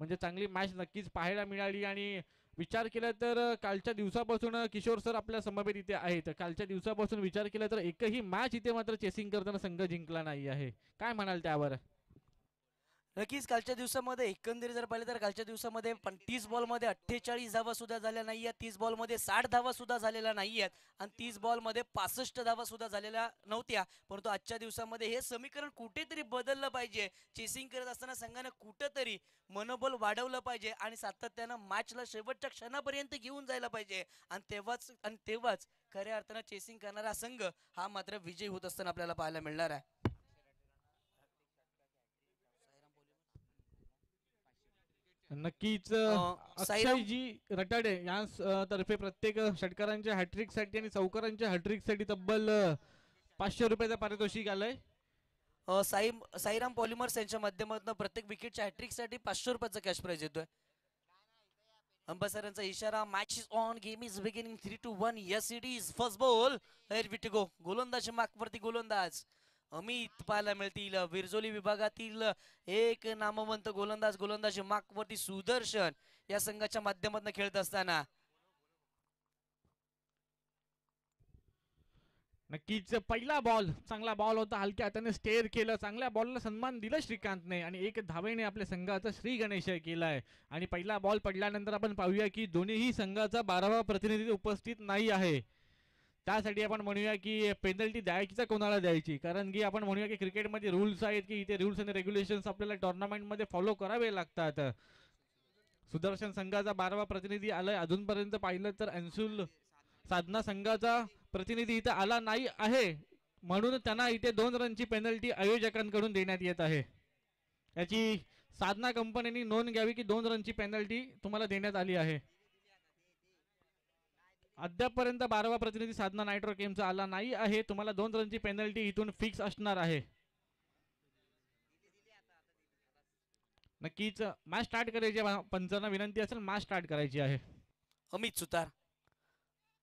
म्हणजे चांगली मॅच नक्कीच पाहायला मिळाली. आणि विचार केला तर कालच्या दिवसापासून किशोर सर आपल्या समवेत इथे आहेत. कालच्या दिवसापासून विचार केला तर एकही मॅच इथे मात्र चेसिंग करताना संघ जिंकला नाही आहे. काय म्हणाल त्यावर? नक्कीच कालच्या दिवसामध्ये एकंदरीत जर पाहिलं तर कालच्या दिवसामध्ये 30 बॉलमध्ये 48 धावा सुद्धा झाल्या नाही आहेत, 30 बॉलमध्ये 60 धावा सुद्धा झालेल्या नाही आहेत आणि 30 बॉलमध्ये 65 धावा सुद्धा झालेल्या नव्हत्या. परंतु आजच्या दिवसामध्ये हे समीकरण कुठेतरी बदललं पाहिजे. चेसिंग करत असताना संघानं कुठेतरी मनोबल वाढवलं पाहिजे आणि सातत्यानं मॅचला शेवटच्या क्षणापर्यंत घेऊन जायला पाहिजे आणि तेव्हाच खऱ्या अर्थानं चेसिंग करणारा संघ हा मात्र विजयी होत असताना आपल्याला पाहायला मिळणार आहे. नक्कीच साईराम अक्षयजी रटाडे या तर्फे प्रत्येक षटकारांच्या हॅट्रिकसाठी आणि चौकारांच्या हॅट्रिकसाठी तब्बल 500 रुपयाचा पारितोषिक आलंय. साईराम पॉलिमर्स यांच्या माध्यमातून प्रत्येक विकेटच्या हॅट्रिकसाठी 500 रुपयाचा कॅश प्राइज येतोय. अंबसरांचा इशारा, match is on, game is beginning, 3-1. Yes it is. First ball, here we to go. गोलंदाज मार्कवरती गोलंदाज अमित पाहायला मिळतील. विरजोली विभागातील एक नामवंत गोलंदाज मार्कवरती सुदर्शन या संघाच्या माध्यमातून खेळत असताना नक्कीच पहिला बॉल चांगला बॉल होता. हलक्या हाताने स्टेअर केलं. चांगल्या बॉलला सन्मान दिला श्रीकांतने आणि एक धावेने आपल्या संघाचा श्री गणेश केलाय. आणि पहिला बॉल पडल्यानंतर आपण पाहूया की दोन्ही संघाचा 12वा प्रतिनिधी उपस्थित नाही आहे. त्यासाठी आपण म्हणूया की पेनल्टी द्यायची कोणाला द्यायची, कारण की आपण म्हणूया की क्रिकेटमध्ये रूल्स आहेत की इथे रूल्स आणि रेग्युलेशन्स आपल्याला टुर्नामेंटमध्ये फॉलो करावे लागतात. सुदर्शन संघाचा 12वा प्रतिनिधी आलाय. अजूनपर्यंत पाहिलं तर अन्सुल साधना संघाचा प्रतिनिधी इथं आला नाही आहे, म्हणून त्यांना इथे 2 रनची पेनल्टी आयोजकांकडून देण्यात येत आहे. याची साधना कंपनीने नोंद घ्यावी की 2 रनची पेनल्टी तुम्हाला देण्यात आली आहे. अद्यापपर्यंत 12वा प्रतिनिधी साधना नायट्रो गेमचा आला नाही आहे. तुम्हाला 2 रनची पेनल्टी इथून फिक्स असणार आहे. नक्कीच मॅच स्टार्ट करायची. पंचांना विनंती असेल मॅच स्टार्ट करायची आहे. अमित सुतार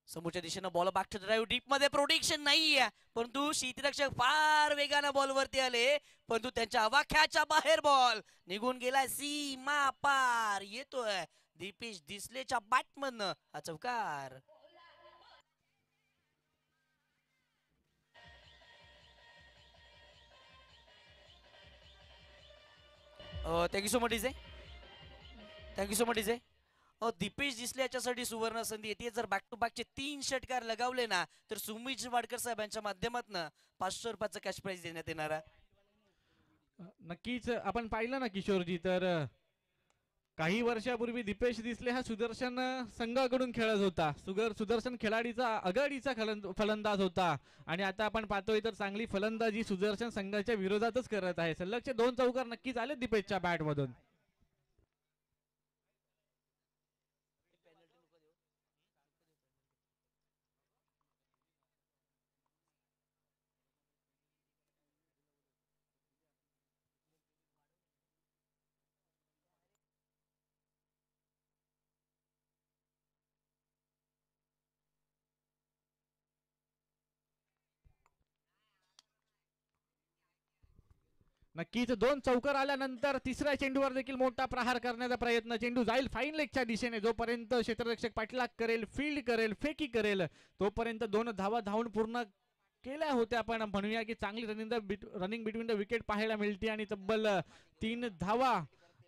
समोरच्या दिशेनं ball back to drive, deep मध्ये प्रोटेक्शन नाहीये, परंतु शीतरक्षक फार वेगानं बॉलवरती आले, परंतु त्यांच्या आवाक्याच्या बाहेर बॉल निघून गेलाय. सीमा पार येतोय दीपेश दिसलेच्या बॅटमधनं हा चौकार. Thank you so much DJ, thank you so much DJ. Dipesh Disle याच्यासाठी सुवर्ण संधी येते. जर बॅक टू बॅकचे 3 षटकार लगावले ना तर सुमित वाडकर साहेबांच्या माध्यमातून 500 रुपयाचं कॅश प्राइज देण्यात येणार आहे. नक्कीच आपण पाहिलं ना किशोरजी, तर काही वर्षापूर्वी दीपेश दिसले हा सुदर्शन संघाकडून खेळत होता. सुदर्शन खेळाडीचा आघाडीचा फलंदाज होता आणि आता आपण पाहतोय तर चांगली फलंदाजी सुदर्शन संघाच्या विरोधातच करत आहे. सलगचे 2 चौकार नक्कीच आले दीपेशच्या बॅट मधून. नक्कीच 2 चौकार आल्यानंतर तिसऱ्या चेंडूवर देखील मोठा प्रहार करण्याचा प्रयत्न. चेंडू जाईल फाईन लेगच्या दिशेने. जोपर्यंत क्षेत्ररक्षक पाठलाग करेल, फील्ड करेल, फेकी करेल, तोपर्यंत 2 धावा धावून पूर्ण केल्या होत्या. पण म्हणूया की चांगली रनिंग बिटवीन द विकेट पाहायला मिळते आणि तब्बल 3 धावा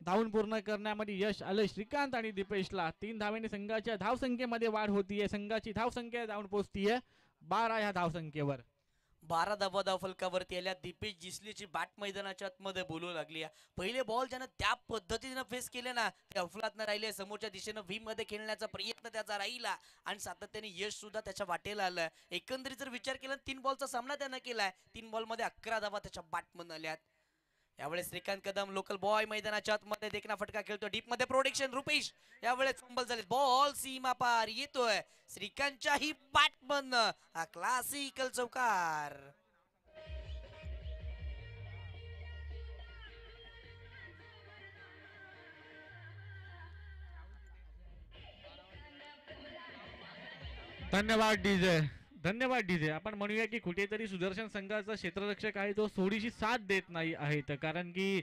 धावून पूर्ण करण्यामध्ये यश आलं श्रीकांत आणि दीपेशला. 3 धावेने संघाच्या धावसंख्येमध्ये वाढ होतीये. संघाची धावसंख्या जाऊन पोहोचतीये 12 ह्या धावसंख्येवर. 12 धावा फलकावरती आल्या. दीपेश जिसलीची बॅट मैदानाच्या आतमध्ये बोलू लागली. पहिले बॉल ज्यानं त्या पद्धतीनं फेस केले ना ते अफलात न राहिले. समोरच्या दिशेनं व्ही मध्ये खेळण्याचा प्रयत्न त्याचा राहिला आणि सातत्याने यश सुद्धा त्याच्या वाटेला आलं. एकंदरीत जर विचार केला 3 बॉलचा सामना त्यानं केलाय. 3 बॉलमध्ये 11 धावा त्याच्या बॅटमधून आल्यात. यावेळेस श्रीकांत कदम लोकल बॉय मैदानाच्या आतमध्ये देखना फटका खेळतो. डीप मध्ये प्रोटेक्शन रुपेश. यावेळेस फंबल झाले. बॉल सीमा पार येतोय श्रीकांतच्याही बॅटमधनं हा क्लासिकल चौकार. धन्यवाद डीजे, धन्यवाद डीजे. आपण म्हणूया की कुठेतरी सुदर्शन संघाचा क्षेत्ररक्षक आहे तो थोडीशी साथ देत नाही आहेत, कारण की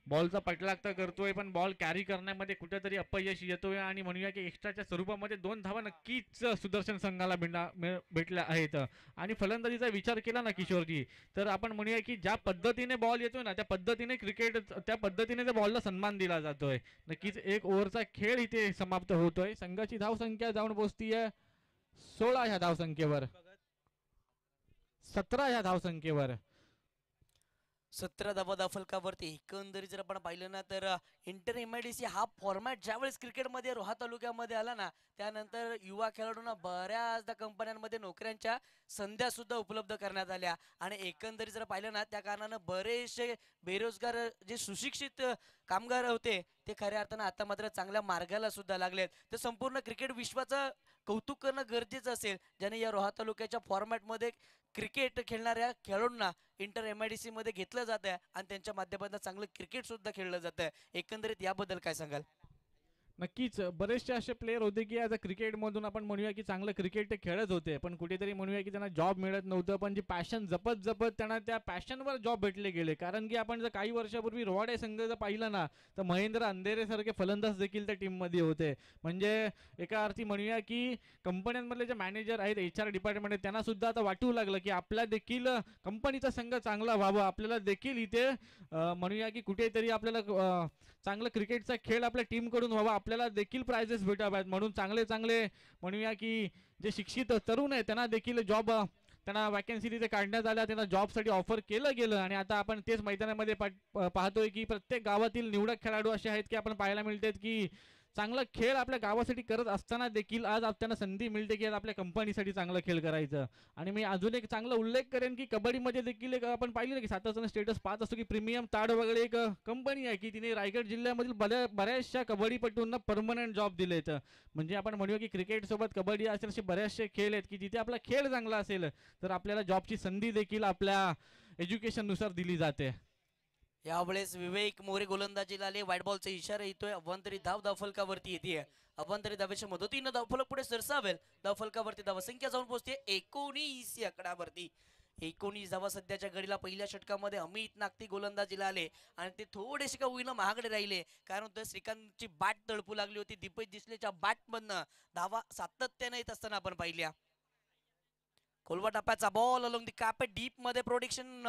बॉलचा पाठलाग तर करतोय पण बॉल कॅरी करण्यामध्ये कुठेतरी अपयश येतोय आणि म्हणूया की एक्स्ट्राच्या स्वरूपामध्ये 2 धावा नक्कीच सुदर्शन संघाला भेटल्या आहेत. आणि फलंदाजीचा विचार केला ना किशोरजी, तर आपण म्हणूया की ज्या पद्धतीने बॉल येतोय ना त्या पद्धतीने त्या पद्धतीने त्या बॉलला सन्मान दिला जातोय. नक्कीच एक ओव्हरचा खेळ इथे समाप्त होतोय. संघाची धावसंख्या जाऊन पोहोचतीये 16 ह्या धावसंख्येवर, 17 ह्या धावसंख्येवर. 17 धावा फलकावरती एकंदरीत जर आपण पाहिलं ना तर इंटर MIDC हा फॉर्मॅट ज्यावेळेस क्रिकेटमध्ये रोहा तालुक्यामध्ये आला ना त्यानंतर युवा खेळाडूंना बऱ्याचदा कंपन्यांमध्ये नोकऱ्यांच्या संध्या सुद्धा उपलब्ध करण्यात आल्या आणि एकंदरीत जर पाहिलं ना त्या कारणानं बरेचसे बेरोजगार जे सुशिक्षित कामगार होते ते खऱ्या अर्थानं आता मात्र चांगल्या मार्गाला सुद्धा लागलेत. तर संपूर्ण क्रिकेट विश्वाचं कौतुक करणं गरजेचं असेल ज्याने या रोहा तालुक्याच्या फॉर्मॅटमध्ये क्रिकेट खेळणाऱ्या खेळाडूंना इंटर MIDC मध्ये घेतलं जात आहे आणि त्यांच्या माध्यमातून चांगलं क्रिकेट सुद्धा खेळलं जात आहे. एकंदरीत याबद्दल काय सांगाल? नक्कीच बरेचसे असे प्लेयर होते की ॲज अ क्रिकेटमधून आपण म्हणूया की चांगलं क्रिकेट ते खेळत होते, पण कुठेतरी म्हणूया की त्यांना जॉब मिळत नव्हतं. पण जे पॅशन जपत जपत त्यांना त्या पॅशनवर जॉब भेटले गेले. कारण की आपण जर काही वर्षापूर्वी रोहाडे संघ जर पाहिलं ना तर महेंद्र अंधेरेसारखे फलंदाज देखील त्या टीममध्ये होते. म्हणजे एका अर्थी म्हणूया की कंपन्यांमधले जे मॅनेजर आहेत HR डिपार्टमेंट आहेत त्यांना सुद्धा आता वाटू लागलं की आपला देखील कंपनीचा संघ चांगला व्हावा, आपल्याला देखील इथे म्हणूया की कुठेतरी आपल्याला चांगलं क्रिकेटचा खेळ आपल्या टीमकडून व्हावा, आपल्याला देखील प्राइजेस भेटाव्यात. म्हणून चांगले चांगले म्हणूया की जे शिक्षित तरुण आहेत त्यांना देखील जॉब त्यांना वॅकन्सी तिथे काढण्यात आल्या, त्यांना जॉबसाठी ऑफर केलं गेलं. आणि आता आपण तेच मैदानामध्ये पाहतोय की प्रत्येक गावातील निवडक खेळाडू असे आहेत की आपण पाहायला मिळतात की चांगला खेळ आपल्या गावासाठी करत असताना देखील आज त्यांना संधी मिळते की आज आपल्या कंपनीसाठी चांगला खेळ करायचं. आणि मी अजून एक चांगला उल्लेख करेन की कबड्डीमध्ये देखील एक आपण पाहिलं की सातत्यानं स्टेटस पाहत असतो की प्रीमियम ताड वगैरे एक कंपनी आहे की तिने रायगड जिल्ह्यामधील बऱ्याचशा कबड्डीपटूंना परमनंट जॉब दिलेत. म्हणजे आपण म्हणूया की क्रिकेट सोबत कबड्डी असेल असे बरेचसे खेळ आहेत की जिथे आपला खेळ चांगला असेल तर आपल्याला जॉबची संधी देखील आपल्या एज्युकेशननुसार दिली जाते. यावेळेस विवेक मोरे गोलंदाजीला आले. व्हाईट बॉलचा इशारा येतोय. अभ्यंतरी धावफलकावरती येते. अभ्यंतरी धावेच्या मदतीनं धावफलक पुढे सरसावेल. धावफलकावरती धावसंख्या जाऊन पोहोचते 19 या आकडावरती. 19 धावा सध्याच्या घडीला पहिल्या षटकामध्ये अमित नागती गोलंदाजीला आले आणि ते थोडेसे का होईना महागडे राहिले कारण तर श्रीकांतची बॅट तळपू लागली होती. दीपेश दिसलेच्या बॅटमधनं धावा सातत्याने येत असताना आपण पाहिल्या. खोलवा टप्प्याचा बॉल अलोंग दी कापे डीप मध्ये प्रोटेक्शन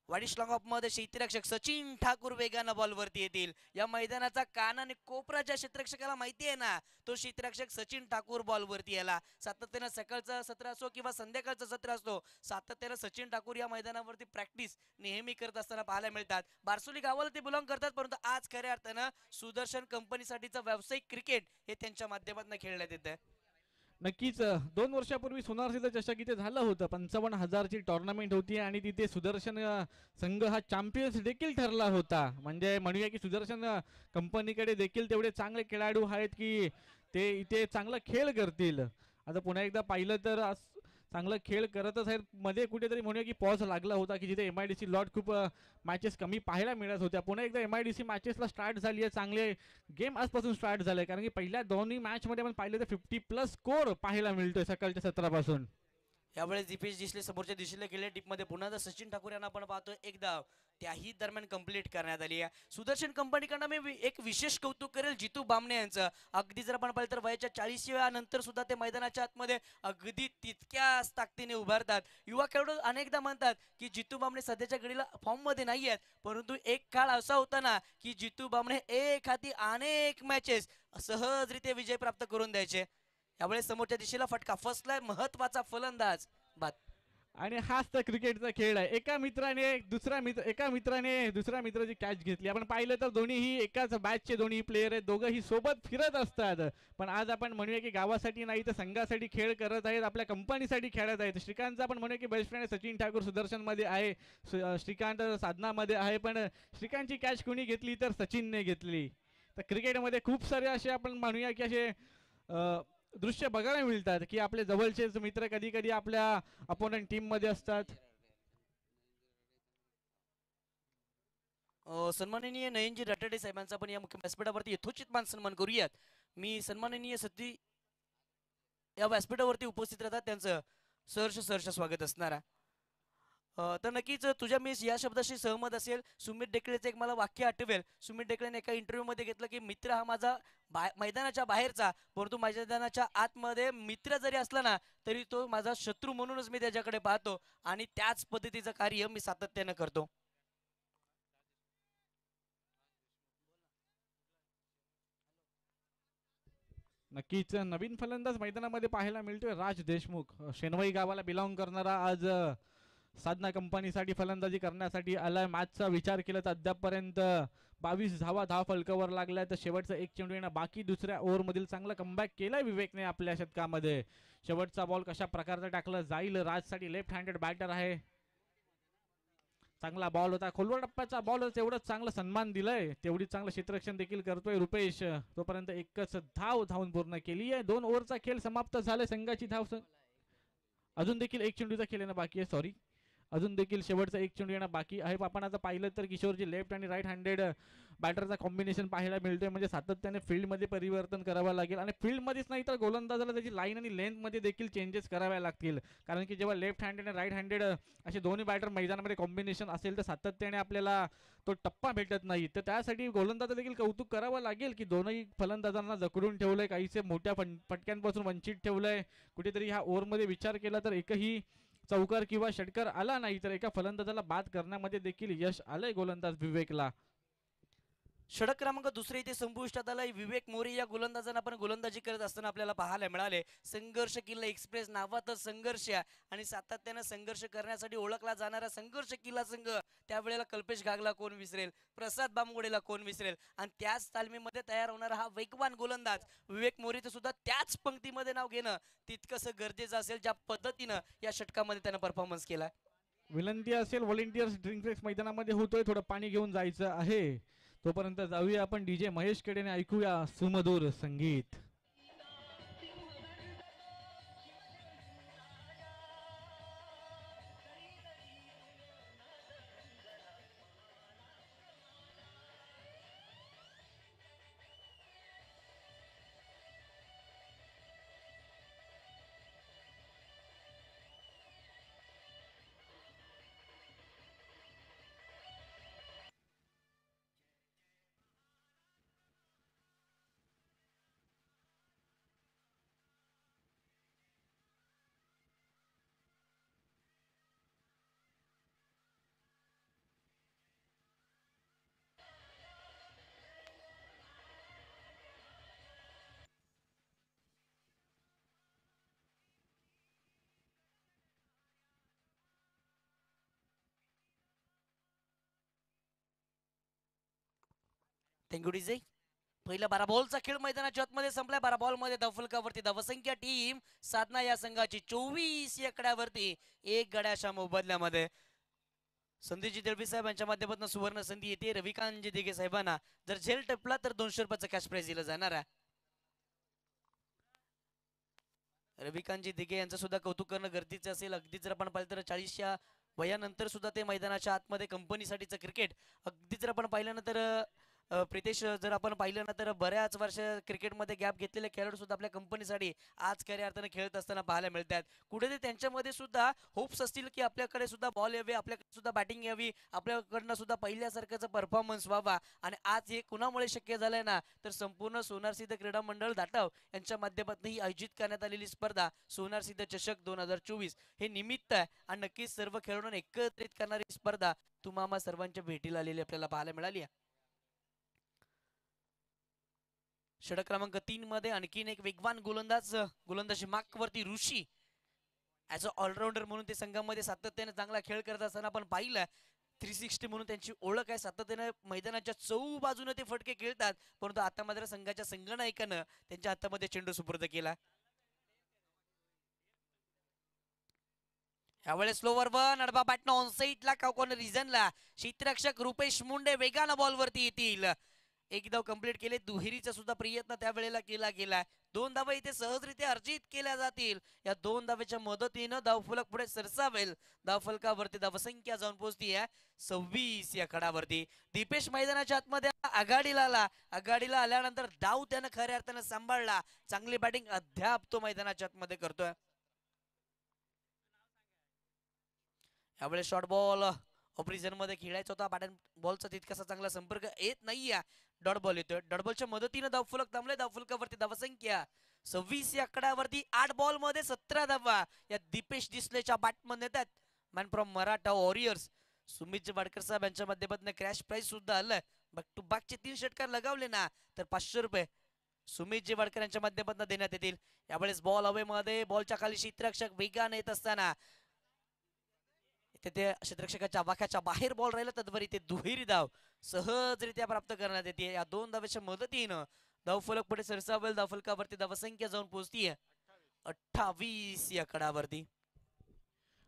वाडिश लॉंग ऑफ मध्ये क्षेत्ररक्षक सचिन ठाकूर वेगानं बॉलवरती येतील. या मैदानाचा कान आणि कोपरा ज्या क्षेत्ररक्षकाला माहिती आहे ना तो क्षेत्ररक्षक सचिन ठाकूर बॉलवरती याला सातत्यानं सकाळचं सत्र असो किंवा संध्याकाळचं सत्र असतो सातत्यानं सचिन ठाकूर या मैदानावरती प्रॅक्टिस नेहमी करत असताना पाहायला मिळतात. बारसोली गावाला ते बिलॉंग करतात परंतु आज खऱ्या अर्थानं सुदर्शन कंपनीसाठीचं व्यावसायिक क्रिकेट हे त्यांच्या माध्यमातून खेळण्यात येतं. नक्कीच 2 वर्षापूर्वी सोनारसीचा चषक इथे झालं होतं. 55,000ची टुर्नामेंट होती आणि तिथे सुदर्शन संघ हा चॅम्पियन्स देखील ठरला होता. म्हणजे म्हणूया की सुदर्शन कंपनीकडे देखील तेवढे चांगले खेळाडू आहेत की ते इथे चांगला खेळ करतील. आता पुन्हा एकदा पाहिलं तर चांगला खेळ करतच आहेत. मध्ये कुठेतरी म्हणूया की पॉज लागला होता की जिथे MIDC लॉट खूप मॅचेस कमी पाहायला मिळत होत्या. पुन्हा एकदा MIDC मॅचेसला स्टार्ट झाली आहे. चांगले गेम आजपासून स्टार्ट झाले कारण की पहिल्या दोन्ही मॅचमध्ये आपण पाहिलं तर 50+ स्कोर पाहायला मिळतोय सकाळच्या सत्रापासून. यावेळेस दीपेश दिसले समोरच्या दिशेला गेले टीपमध्ये पुन्हा सचिन ठाकूर यांना आपण पाहतोय एक धाव त्याही दरम्यान कंप्लीट करण्यात आली आहे. सुदर्शन कंपनीकडनं मी एक विशेष कौतुक करेल जितू बामणे यांचं. अगदी जर आपण पाहिलं तर वयाच्या 40व्या नंतर सुद्धा ते मैदानाच्या आतमध्ये अगदी तितक्याच ताकदीने उभारतात. युवा खेळाडू अनेकदा म्हणतात की जितू बामणे सध्याच्या घडीला फॉर्म मध्ये नाही आहेत परंतु एक काळ असा होता ना की जितू बामणे एक हाती अनेक मॅचेस सहजरित्या विजय प्राप्त करून द्यायचे. यावेळेस समोरच्या दिशेला फटका फसलाय महत्वाचा फलंदाज बाद. आणि हाच तर क्रिकेटचा खेळ आहे. एका मित्राने दुसऱ्या मित्राची कॅच घेतली. आपण पाहिलं तर दोन्हीही एकाच बॅचचे दोन्ही प्लेयर आहेत. दोघंही सोबत फिरत असतात. पण आज आपण म्हणूया की गावासाठी नाही तर संघासाठी खेळ करत आहेत, आपल्या कंपनीसाठी खेळत आहेत. श्रीकांतचा आपण म्हणूया की बेस्ट फ्रेंड सचिन ठाकूर सुदर्शन मध्ये आहे, श्रीकांत साधनामध्ये आहे. पण श्रीकांतची कॅच कोणी घेतली तर सचिनने घेतली. तर क्रिकेटमध्ये खूप सारे असे आपण म्हणूया की असे दृश्य बघायला मिळतात की आपले जवळचेच मित्र कधी कधी आपल्या अपोनंट टीम मध्ये असतात. सन्माननीय नयनजी रटाडे साहेबांचा पण या मुख्य व्यासपीठावरती यथोचित मान सन्मान करूयात. मी सन्माननीय सती या व्यासपीठावरती उपस्थित राहतात त्यांचं सहर्ष स्वागत असणारा तर नक्कीच तुझ्या मी या शब्दाशी सहमत असेल. सुमित डेकळेचं एक मला वाक्य आठवेल. सुमित डेकळेने एका इंटरव्ह्यू मध्ये घेतलं की मित्र हा माझा मैदानाच्या बाहेरचा, परंतु मैदानाच्या आतमध्ये मित्र जरी असला ना तरी तो माझा शत्रू म्हणूनच मी त्याच्याकडे पाहतो आणि त्याच पद्धतीचं कार्य मी सातत्यानं करतो. नक्कीच नवीन फलंदाज मैदानामध्ये पाहायला मिळतोय राज देशमुख. शेनवाई गावाला बिलॉंग करणारा आज साधना कंपनीसाठी फलंदाजी करण्यासाठी आलाय. मॅचचा विचार केला तर अद्यापपर्यंत 22 धावा धाव फलकावर लागलाय. तर शेवटचा एक चेंडू येणं बाकी. दुसऱ्या ओव्हरमधील चांगला कमबॅक केलाय विवेकने आपल्या शतकामध्ये. शेवटचा बॉल कशा प्रकारचा टाकला जाईल. राजसाठी लेफ्ट हँडेड बॅटर आहे. चांगला बॉल होता. खोलवर टप्प्याचा बॉल एवढंच चांगलं सन्मान दिलाय तेवढी चांगलं क्षेत्ररक्षण देखील करतोय रुपेश. तोपर्यंत एकच धाव धावून पूर्ण केली आहे. 2 ओव्हरचा खेळ समाप्त झालाय. संघाची धाव अजून देखील एक चेंडूचा खेळ येणं बाकी आहे. सॉरी, अजून देखील शेवटचा एक चेंडू येणं बाकी आहे. आपण आता पाहिलं तर किशोरजी लेफ्ट आणि राईट हँडेड बॅटरचा कॉम्बिनेशन पाहायला मिळतोय. म्हणजे सातत्याने फील्डमध्ये परिवर्तन करावं लागेल आणि फील्डमध्येच नाही तर गोलंदाजाला त्याची लाईन आणि लेंथमध्ये देखील चेंजेस कराव्या लागतील. कारण की जेव्हा लेफ्ट हँडेड आणि राईट हँडेड असे दोन्ही बॅटर मैदानामध्ये कॉम्बिनेशन असेल तर सातत्याने आपल्याला तो टप्पा भेटत नाही. तर त्यासाठी गोलंदाजा देखील कौतुक करावं लागेल की दोनही फलंदाजांना जखडून ठेवलंय. काहीसे मोठ्या फटक्यांपासून वंचित ठेवलंय. कुठेतरी ह्या ओव्हरमध्ये विचार केला तर एकही चौकार किंवा षटकार आला नाही तर एका फलंदाजाला बाद करण्यामध्ये देखील यश आलंय गोलंदाज विवेकला. षटक क्रमांक दुसरे इथे संपुष्टात आलाय. विवेक मोरे या गोलंदाजांना आपण गोलंदाजी करत असताना आपल्याला पाहायला मिळाले. संघर्ष किल्ला एक्सप्रेस नावातच संघर्ष आणि सातत्यानं संघर्ष करण्यासाठी ओळखला जाणारा संघर्ष किल्ला संघ. त्यावेळेला कल्पेश गागला कोण विसरेल, प्रसाद बांबुडेला कोण विसरेल आणि त्याच तालमीमध्ये तयार होणारा हा वेगवान गोलंदाज विवेक मोरेचं सुद्धा त्याच पंक्तीमध्ये नाव घेणं तितकंसं गरजेचं असेल ज्या पद्धतीनं या षटकामध्ये त्यानं परफॉर्मन्स केला. विनंती असेल व्हॉलेंटियर्स ड्रिंक ब्रेक मैदानामध्ये होतोय. थोडं पाणी घेऊन जायचं आहे. तोपर्यंत जाऊया आपण डीजे महेश केडेने ऐकूया सुमधुर संगीत. Thank you DJ. पहिला 12 बॉलचा खेळ मैदानाच्या आतमध्ये संपलाय. 12 बॉल मध्ये धावफलकावरती धावसंख्या टीम साधना या संघाची 24 या कड्यावरती, एक गड्याच्या मोबदल्यामध्ये. संदीपजी दळवी साहेब यांच्या माध्यमातून सुवर्ण संधी येते रविकांतजी दिघे साहेबांना. जर झेल टपला तर 200 रुपयाचं कॅश प्राइज दिलं जाणार आहे. रविकांतजी दिघे यांचं सुद्धा कौतुक करणं गरजेचं असेल. अगदीच जर आपण पाहिलं तर 40च्या वयानंतर सुद्धा ते मैदानाच्या आतमध्ये कंपनीसाठीचं क्रिकेट अगदीच जर आपण पाहिल्यानंतर प्रितेश जर आपण पाहिलं ना तर बऱ्याच वर्ष क्रिकेटमध्ये गॅप घेतलेले खेळाडू सुद्धा आपल्या कंपनीसाठी आज खऱ्या अर्थाने खेळत असताना पाहायला मिळतात. कुठे त्यांच्यामध्ये सुद्धा होप्स असतील की आपल्याकडे सुद्धा बॉल यावे, आपल्याकडे सुद्धा बॅटिंग यावी, आपल्याकडनं सुद्धा पहिल्यासारखंच परफॉर्मन्स व्हावा. आणि आज हे कुणामुळे शक्य झालंय ना तर संपूर्ण सोनार सिद्ध क्रीडा मंडळ दाटव यांच्या माध्यमातून ही आयोजित करण्यात आलेली स्पर्धा सोनार सिद्ध चषक 2024 हे निमित्त आहे. आणि नक्कीच सर्व खेळाडूंना एकत्रित करणारी स्पर्धा तुम्हा सर्वांच्या भेटीला आलेली आपल्याला पाहायला मिळाली आहे. षटक क्रमांक 3 मध्ये आणखीन एक वेगवान गोलंदाजी मार्कवरती ऋषी ऍज अ ऑलराऊंडर म्हणून ते संघामध्ये सातत्याने चांगला खेळ करत असताना आपण पाहिलं. 360 म्हणून त्यांची ओळख आहे. सातत्याने मैदानाच्या चौबाजूने ते फटके खेळतात. परंतु आता मात्र संघाच्या संगनायकानं त्यांच्या हातामध्ये चेंडू सुपूर्द केला. यावेळेस स्लोवर वन अडबा बॅटनं ऑन साईडला कॉर्नर रिजनला क्षेत्ररक्षक रुपेश मुंडे वेगानं बॉलवरती येतील. एक धाव कंप्लीट केले. दुहेरीचा सुद्धा प्रयत्न त्यावेळेला केला गेला. 2 धावा इथे सहजरित्या अर्जित केल्या जातील. या 2 धावेच्या मदतीनं धावफलक पुढे सरसावेल. धावफलकावरती धावसंख्या जाऊन पोहोचती आहे 26 या खडावरती. दीपेश मैदानाच्या आतमध्ये आघाडीला आला. आघाडीला आल्यानंतर डाव त्यानं खऱ्या अर्थानं सांभाळला. चांगली बॅटिंग अद्याप तो मैदानाच्या आतमध्ये करतोय. यावेळेस शॉर्ट बॉल ऑपरिजन मध्ये खेळायचा होता, बॅट बॉलचा तितकासा चांगला संपर्क येत नाहीये. डॉट बॉल येतोय, डॉट बॉलच्या मदतीने धावफलक थांबले. धावफलकावरती धावसंख्या 26 या आकड्यावरती 8 बॉल मध्ये 17 धावा या दीपेश डिसलेच्या बॅटमध्ये येतात. Man from Maratha warriors Sumit Jawadkar साहेब यांच्या माध्यमातून क्रॅश प्राइस सुद्धा आलाय. बॅक टू बॅकचे 3 षटकार लगावले ना तर 500 रुपये सुमित जवाडकर यांच्या माध्यमातून देण्यात येतील. यावेळेस बॉल हवे मध्ये, बॉलच्या खाली क्षेत्ररक्षक वेगाने येत असताना ते क्षेत्ररक्षकाच्या वाख्याच्या बाहेर बॉल राहिला, तद्वारी ते दुहेरी धाव सहजरित्या प्राप्त करण्यात येते. या 2 धावेच्या मदतीनं धावफलक पुढे सरसावेल. धावफलकावरती धावसंख्या जाऊन पोहोचतीये 28 या आकड्यावरती.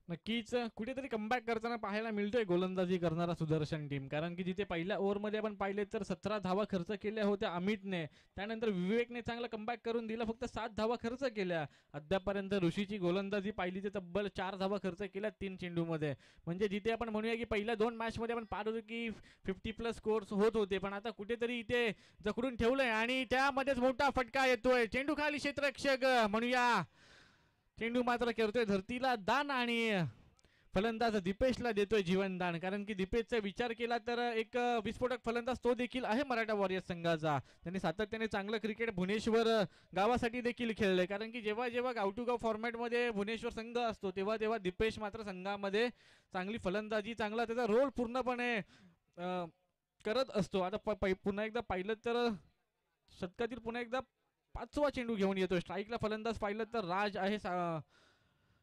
नक्कीच कुठेतरी कमबॅक करताना पाहायला मिळतोय गोलंदाजी करणारा सुदर्शन टीम. कारण की जिथे पहिल्या ओव्हरमध्ये आपण पाहिले तर 17 धावा खर्च केल्या होत्या अमितने, त्यानंतर विवेकने चांगला कमबॅक करून दिला, फक्त 7 धावा खर्च केल्या. अद्यापर्यंत ऋषीची गोलंदाजी पाहिली तर तब्बल 4 धावा खर्च केल्या 3 चेंडूमध्ये. म्हणजे जिथे आपण म्हणूया की पहिल्या 2 मॅचमध्ये आपण पाहत होतो की 50+ स्कोर्स होत होते, पण आता कुठेतरी इथे जखडून ठेवलंय आणि त्यामध्येच मोठा फटका येतोय. चेंडू खाली क्षेत्ररक्षक म्हणूया, चेंडू मात्र करतोय धरतीला दान आणि फलंदाज दीपेशला देतोय जीवनदान. कारण की दीपेशचा विचार केला तर एक विस्फोटक फलंदाज तो देखील आहे मराठा वॉरियर्स संघाचा. त्यांनी सातत्याने चांगलं क्रिकेट भुवनेश्वर गावासाठी देखील खेळलंय. कारण की जेव्हा जेव्हा गाव टू गाव फॉर्मॅटमध्ये भुवनेश्वर संघ असतो तेव्हा तेव्हा दीपेश मात्र संघामध्ये चांगली फलंदाजी, चांगला त्याचा रोल पूर्णपणे करत असतो. आता पुन्हा एकदा पाहिलं तर शतकातील पुन्हा एकदा 5वा चेंडू घेऊन येतोय. स्ट्राईकला फलंदाज पाहिलं तर राज आहे,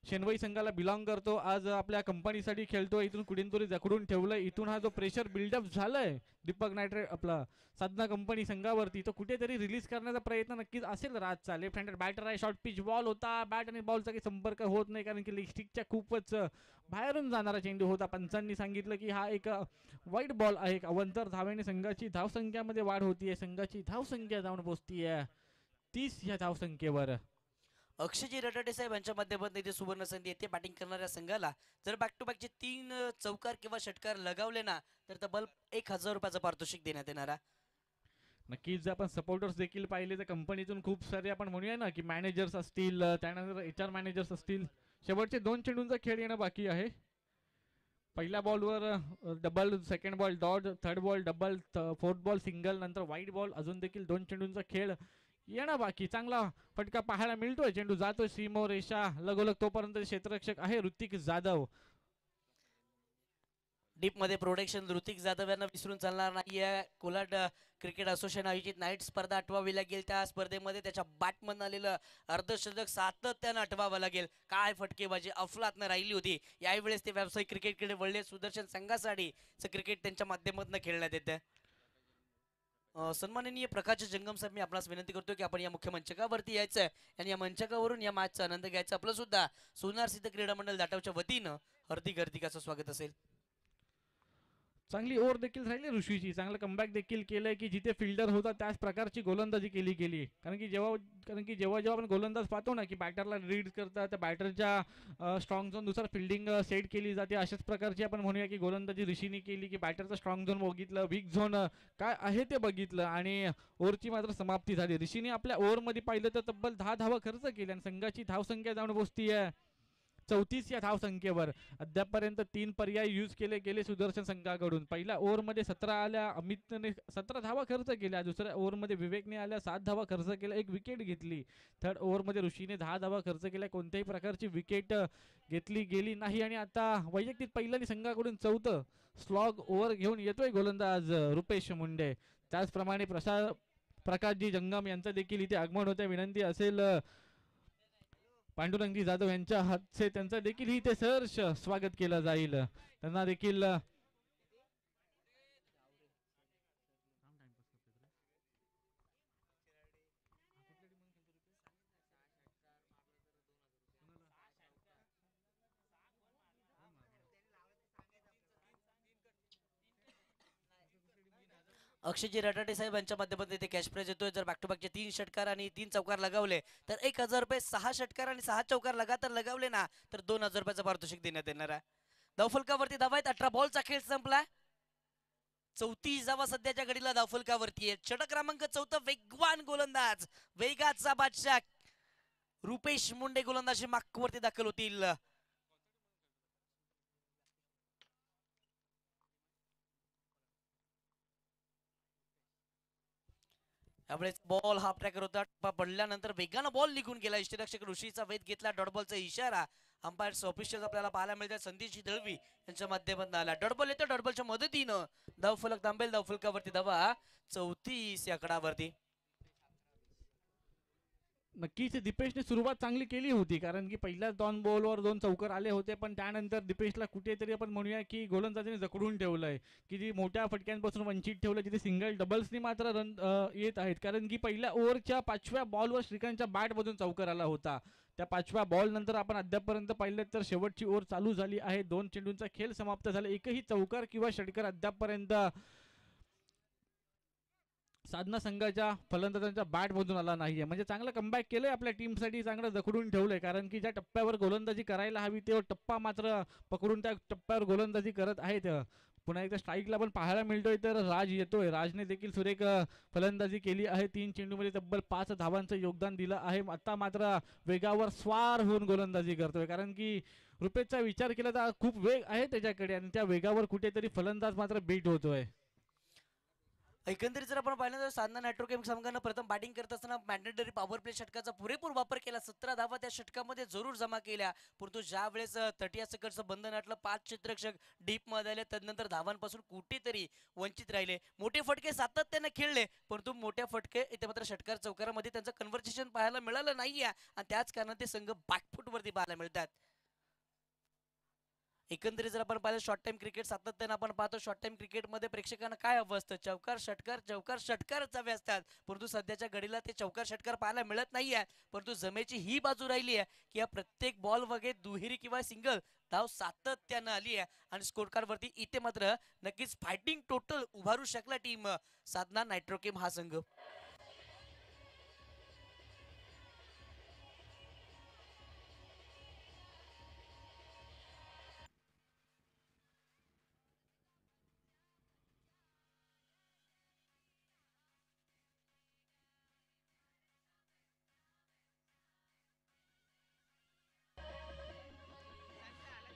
शेनवाई संघाला बिलॉंग करतो, आज आपल्या कंपनीसाठी खेळतो. इथून कुठून जखडून ठेवलंय. इथून हा जो प्रेशर बिल्डअप झालाय दीपक नायट्रे आपला साधना कंपनी संघावरती, तो कुठेतरी रिलीज करण्याचा प्रयत्न नक्कीच असेल राजचा. लेफ्ट हँडेड बॅटर आहे, शॉर्ट पिच बॉल होता, बॅट आणि बॉलचा काही संपर्क होत नाही कारण की लिस्टिकच्या खूपच बाहेरून जाणारा चेंडू होता. पंचांनी सांगितलं की हा एक वाईट बॉल आहे. अवंतर धावेने संघाची धावसंख्यामध्ये वाढ होतीये. संघाची धावसंख्या जाऊन पोहोचतीये 30 या धावसंख्येवर. अक्षयजी रटाटे साहेब यांच्या माध्यमातून इथे सुवर्ण संधी येते बॅटिंग करणाऱ्या संघाला. जर बॅक टू बॅकचे 3 चौकार किंवा षटकार लगावले ना तर तब्बल 1000 रुपयाचं पारितोषिक देण्यात येणार आहे. नक्कीच जर आपण सपोर्टर्स देखील पाहिले तर कंपनीतून खूप सारे आपण म्हणूया ना की मॅनेजर्स असतील, त्यानंतर HR मॅनेजर्स असतील. शेवटचे 2 चेंडूंचा खेळ येणं बाकी आहे. पहिल्या बॉलवर double, second ball dot, third ball double, fourth ball single, नंतर वाईट बॉल, अजून देखील 2 चेंडूंचा खेळ येणं बाकी. चांगला फटका पाहायला मिळतोय, चेंडू जातोय सीमो रेषा लगोलग, तोपर्यंत क्षेत्ररक्षक आहे ऋतिक जाधव. डीप मध्ये प्रोटेक्शन ऋतिक जाधव यांना विसरून चालणार नाहीये. कोलाड क्रिकेट असोसिएशन आयोजित नाईट स्पर्धा आठवावी लागेल. त्या स्पर्धेमध्ये त्याच्या बॅटमधून आलेलं अर्धशतक सातत्यानं आठवावं लागेल. काय फटकेबाजी अफलातनं राहिली होती. यावेळेस ते व्यावसायिक क्रिकेटकडे वळले. सुदर्शन संघासाठी क्रिकेट त्यांच्या माध्यमातून खेळण्यात येते. सन्माननीय प्रकाश जंगम साहेब, मी आपणास विनंती करतो की आपण या मुख्य मंचकावरती यायचं आणि या मंचकावरून या मॅचचा आनंद घ्यायचा. आपलं सुद्धा सोनार सिद्ध क्रीडा मंडळ दाटावच्या वतीनं हार्दिक हार्दिकाचं स्वागत असेल. चांगली ओव्हर देखील राहिली ऋषीची, चांगलं कमबॅक देखील केलंय की जिथे फिल्डर होता त्याच प्रकारची गोलंदाजी केली गेली. कारण की जेव्हा आपण गोलंदाज पाहतो ना की बॅटरला रीड करतात, त्या बॅटरच्या स्ट्रॉंग झोन नुसार फिल्डिंग सेट केली जाते. अशाच प्रकारची आपण म्हणूया की गोलंदाजी ऋषीने केली की बॅटरचा स्ट्रॉंग झोन बघितलं, वीक झोन काय आहे ते बघितलं आणि ओव्हरची मात्र समाप्ती झाली. ऋषीने आपल्या ओव्हरमध्ये पाहिलं तर तब्बल 10 धावा खर्च केल्या आणि संघाची धावसंख्या जाऊन पोहोचती आहे 34 या धावसंख्येवर. अद्यापर्यंत 3 पर्याय यूज केले गेले सुदर्शन संघाकडून. पहिल्या ओव्हरमध्ये 17 आल्या, अमितने 17 धावा खर्च केल्या. दुसऱ्या ओव्हरमध्ये विवेकने आल्या 7 धावा खर्च केल्या, 1 विकेट घेतली. थर्ड ओव्हरमध्ये ऋषीने 10 धावा खर्च केल्या, कोणत्याही प्रकारची विकेट घेतली गेली नाही. आणि आता वैयक्तिक पहिल्याने संघाकडून 4थं स्लॉग ओव्हर घेऊन येतोय गोलंदाज रुपेश मुंडे. त्याचप्रमाणे प्रकाशजी जंगम यांचं देखील इथे आगमन होते. विनंती असेल पांडुरंगजी जाधव यांच्या हातचे त्यांचा देखील इथे सहर्ष स्वागत केलं जाईल. त्यांना देखील अक्षयजी रटाटे साहेब यांच्या माध्यमातून इथे कॅश प्राइज येतोय. जर बॅक टू बॅकचे 3 षटकार आणि 3 चौकार लगावले तर 1000 रुपये, 6 षटकार आणि 6 चौकार लगातार लगावले ना तर 2000 रुपयाचं पारितोषिक देण्यात येणार आहे. धावफलकावरती धावा आहेत. 18 बॉलचा खेळ संपला. 34 धावा सध्याच्या घडीला धावफलकावरती आहे. षटक क्रमांक 4 वेगवान गोलंदाज, वेगाचा बादशाह रुपेश मुंडे गोलंदाजी मागवरती दाखल होतील. यावेळेस बॉल हाफ ट्रॅकर होता, टप्पा पडल्यानंतर वेगानं बॉल निघून गेला. इष्टरक्षक ऋषीचा वेध घेतला, डॉट बॉलचा इशारा अंपायर्स ऑफिशियल आपल्याला पाहायला मिळतात. संदीपजी दळवी यांच्या माध्यमातून आला. डॉट बॉल येतो, डॉट बॉलच्या मदतीनं धावफलक थांबेल. धावफलकावरती धावा 34 या आकडावरती. नक्कीच दीपेशने सुरुवात चांगली केली होती, कारण की पहिल्याच दोन बॉलवर 2 चौकार आले होते, पण त्यानंतर दीपेशला कुठेतरी आपण म्हणूया की गोलंदाजीने जखडून ठेवलंय, की जी मोठ्या फटक्यांपासून वंचित ठेवलं, जिथे सिंगल डबल्सनी मात्र रन येत आहेत. कारण की पहिल्या ओव्हरच्या 5व्या बॉलवर श्रीकांतच्या बॅटमधून चौकार आला होता. त्या 5व्या बॉल नंतर आपण अद्यापपर्यंत पाहिलं तर शेवटची ओव्हर चालू झाली आहे. 2 चेंडूंचा खेळ समाप्त झाला, एकही चौकार किंवा षटकार अद्यापपर्यंत साधना संघाच्या फलंदाजांच्या बॅटमधून आला नाहीये. म्हणजे चांगलं कमबॅक केलंय आपल्या टीमसाठी, चांगलं जखडून ठेवलंय. कारण की ज्या टप्प्यावर गोलंदाजी करायला हवी तो टप्पा मात्र पकडून त्या टप्प्यावर गोलंदाजी करत आहेत. पुन्हा एकदा स्ट्राईकला पण पाहायला मिळतोय तर राज येतोय. राजने देखील सुरेख फलंदाजी केली आहे. 3 चेंडूमध्ये तब्बल 5 धावांचं योगदान दिलं आहे. आता मात्र वेगावर स्वार होऊन गोलंदाजी करतोय, कारण की रुपेशचा विचार केला तर खूप वेग आहे त्याच्याकडे आणि त्या वेगावर कुठेतरी फलंदाज मात्र बीट होतोय. एकंदरीत जर आपण पाहिलं तर साधना नायट्रोकेम संघानं प्रथम बॅटिंग करत असताना मॅन्डेटरी पॉवर प्ले षटकाचा पुरेपूर वापर केला. 17 धावा त्या षटकामध्ये जरूर जमा केल्या. परंतु ज्या वेळेस तटिया सकटचं बंधन आटलं, 5 क्षेत्ररक्षक डीप मध्ये आले, त्यानंतर धावांपासून कुठेतरी वंचित राहिले. मोठे फटके सातत्याने खेळले, परंतु मोठ्या फटके इथे मात्र षटकार चौकारामध्ये त्यांचं कन्व्हर्सेशन पाहायला मिळालं नाहीये आणि त्याच कारणाने ते संघ बॅकफूट वरती पाहायला मिळतात. एकंदरीत जर आपण पाहिलं शॉर्ट टाइम क्रिकेट सातत्यानं आपण पाहतो. शॉर्ट टाइम क्रिकेटमध्ये प्रेक्षकांना काय हवं असतं? चौकार षटकारच हवे असतात. परंतु सध्याच्या घडीला ते चौकार षटकार पाहायला मिळत नाहीये. परंतु जमेची ही बाजू राहिली आहे की या प्रत्येक बॉल वगैरे दुहेरी किंवा सिंगल धाव सातत्यानं आली आहे आणि स्कोर कार्ड वरती इथे मात्र नक्कीच फायटिंग टोटल उभारू शकला टीम साधना नायट्रोकेम हा संघ.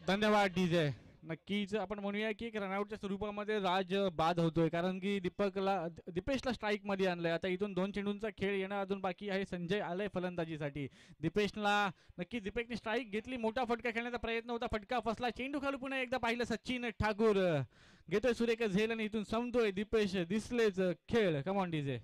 धन्यवाद डीजे. नक्कीच आपण म्हणूया की एक रनआउटच्या स्वरूपामध्ये राज बाद होतोय, कारण की दीपेशला स्ट्राईक मध्ये आणलंय. आता इथून 2 चेंडूंचा खेळ येणं अजून बाकी आहे. संजय आलाय फलंदाजीसाठी. नक्कीच दीपेशने स्ट्राईक घेतली, मोठा फटका खेळण्याचा प्रयत्न होता, फटका फसला. चेंडू खाली पुन्हा एकदा पाहिलं सचिन ठाकूर घेतोय सुरेख झेल आणि इथून संपतोय. दीपेश दिसलेच खेळ. Come on DJ.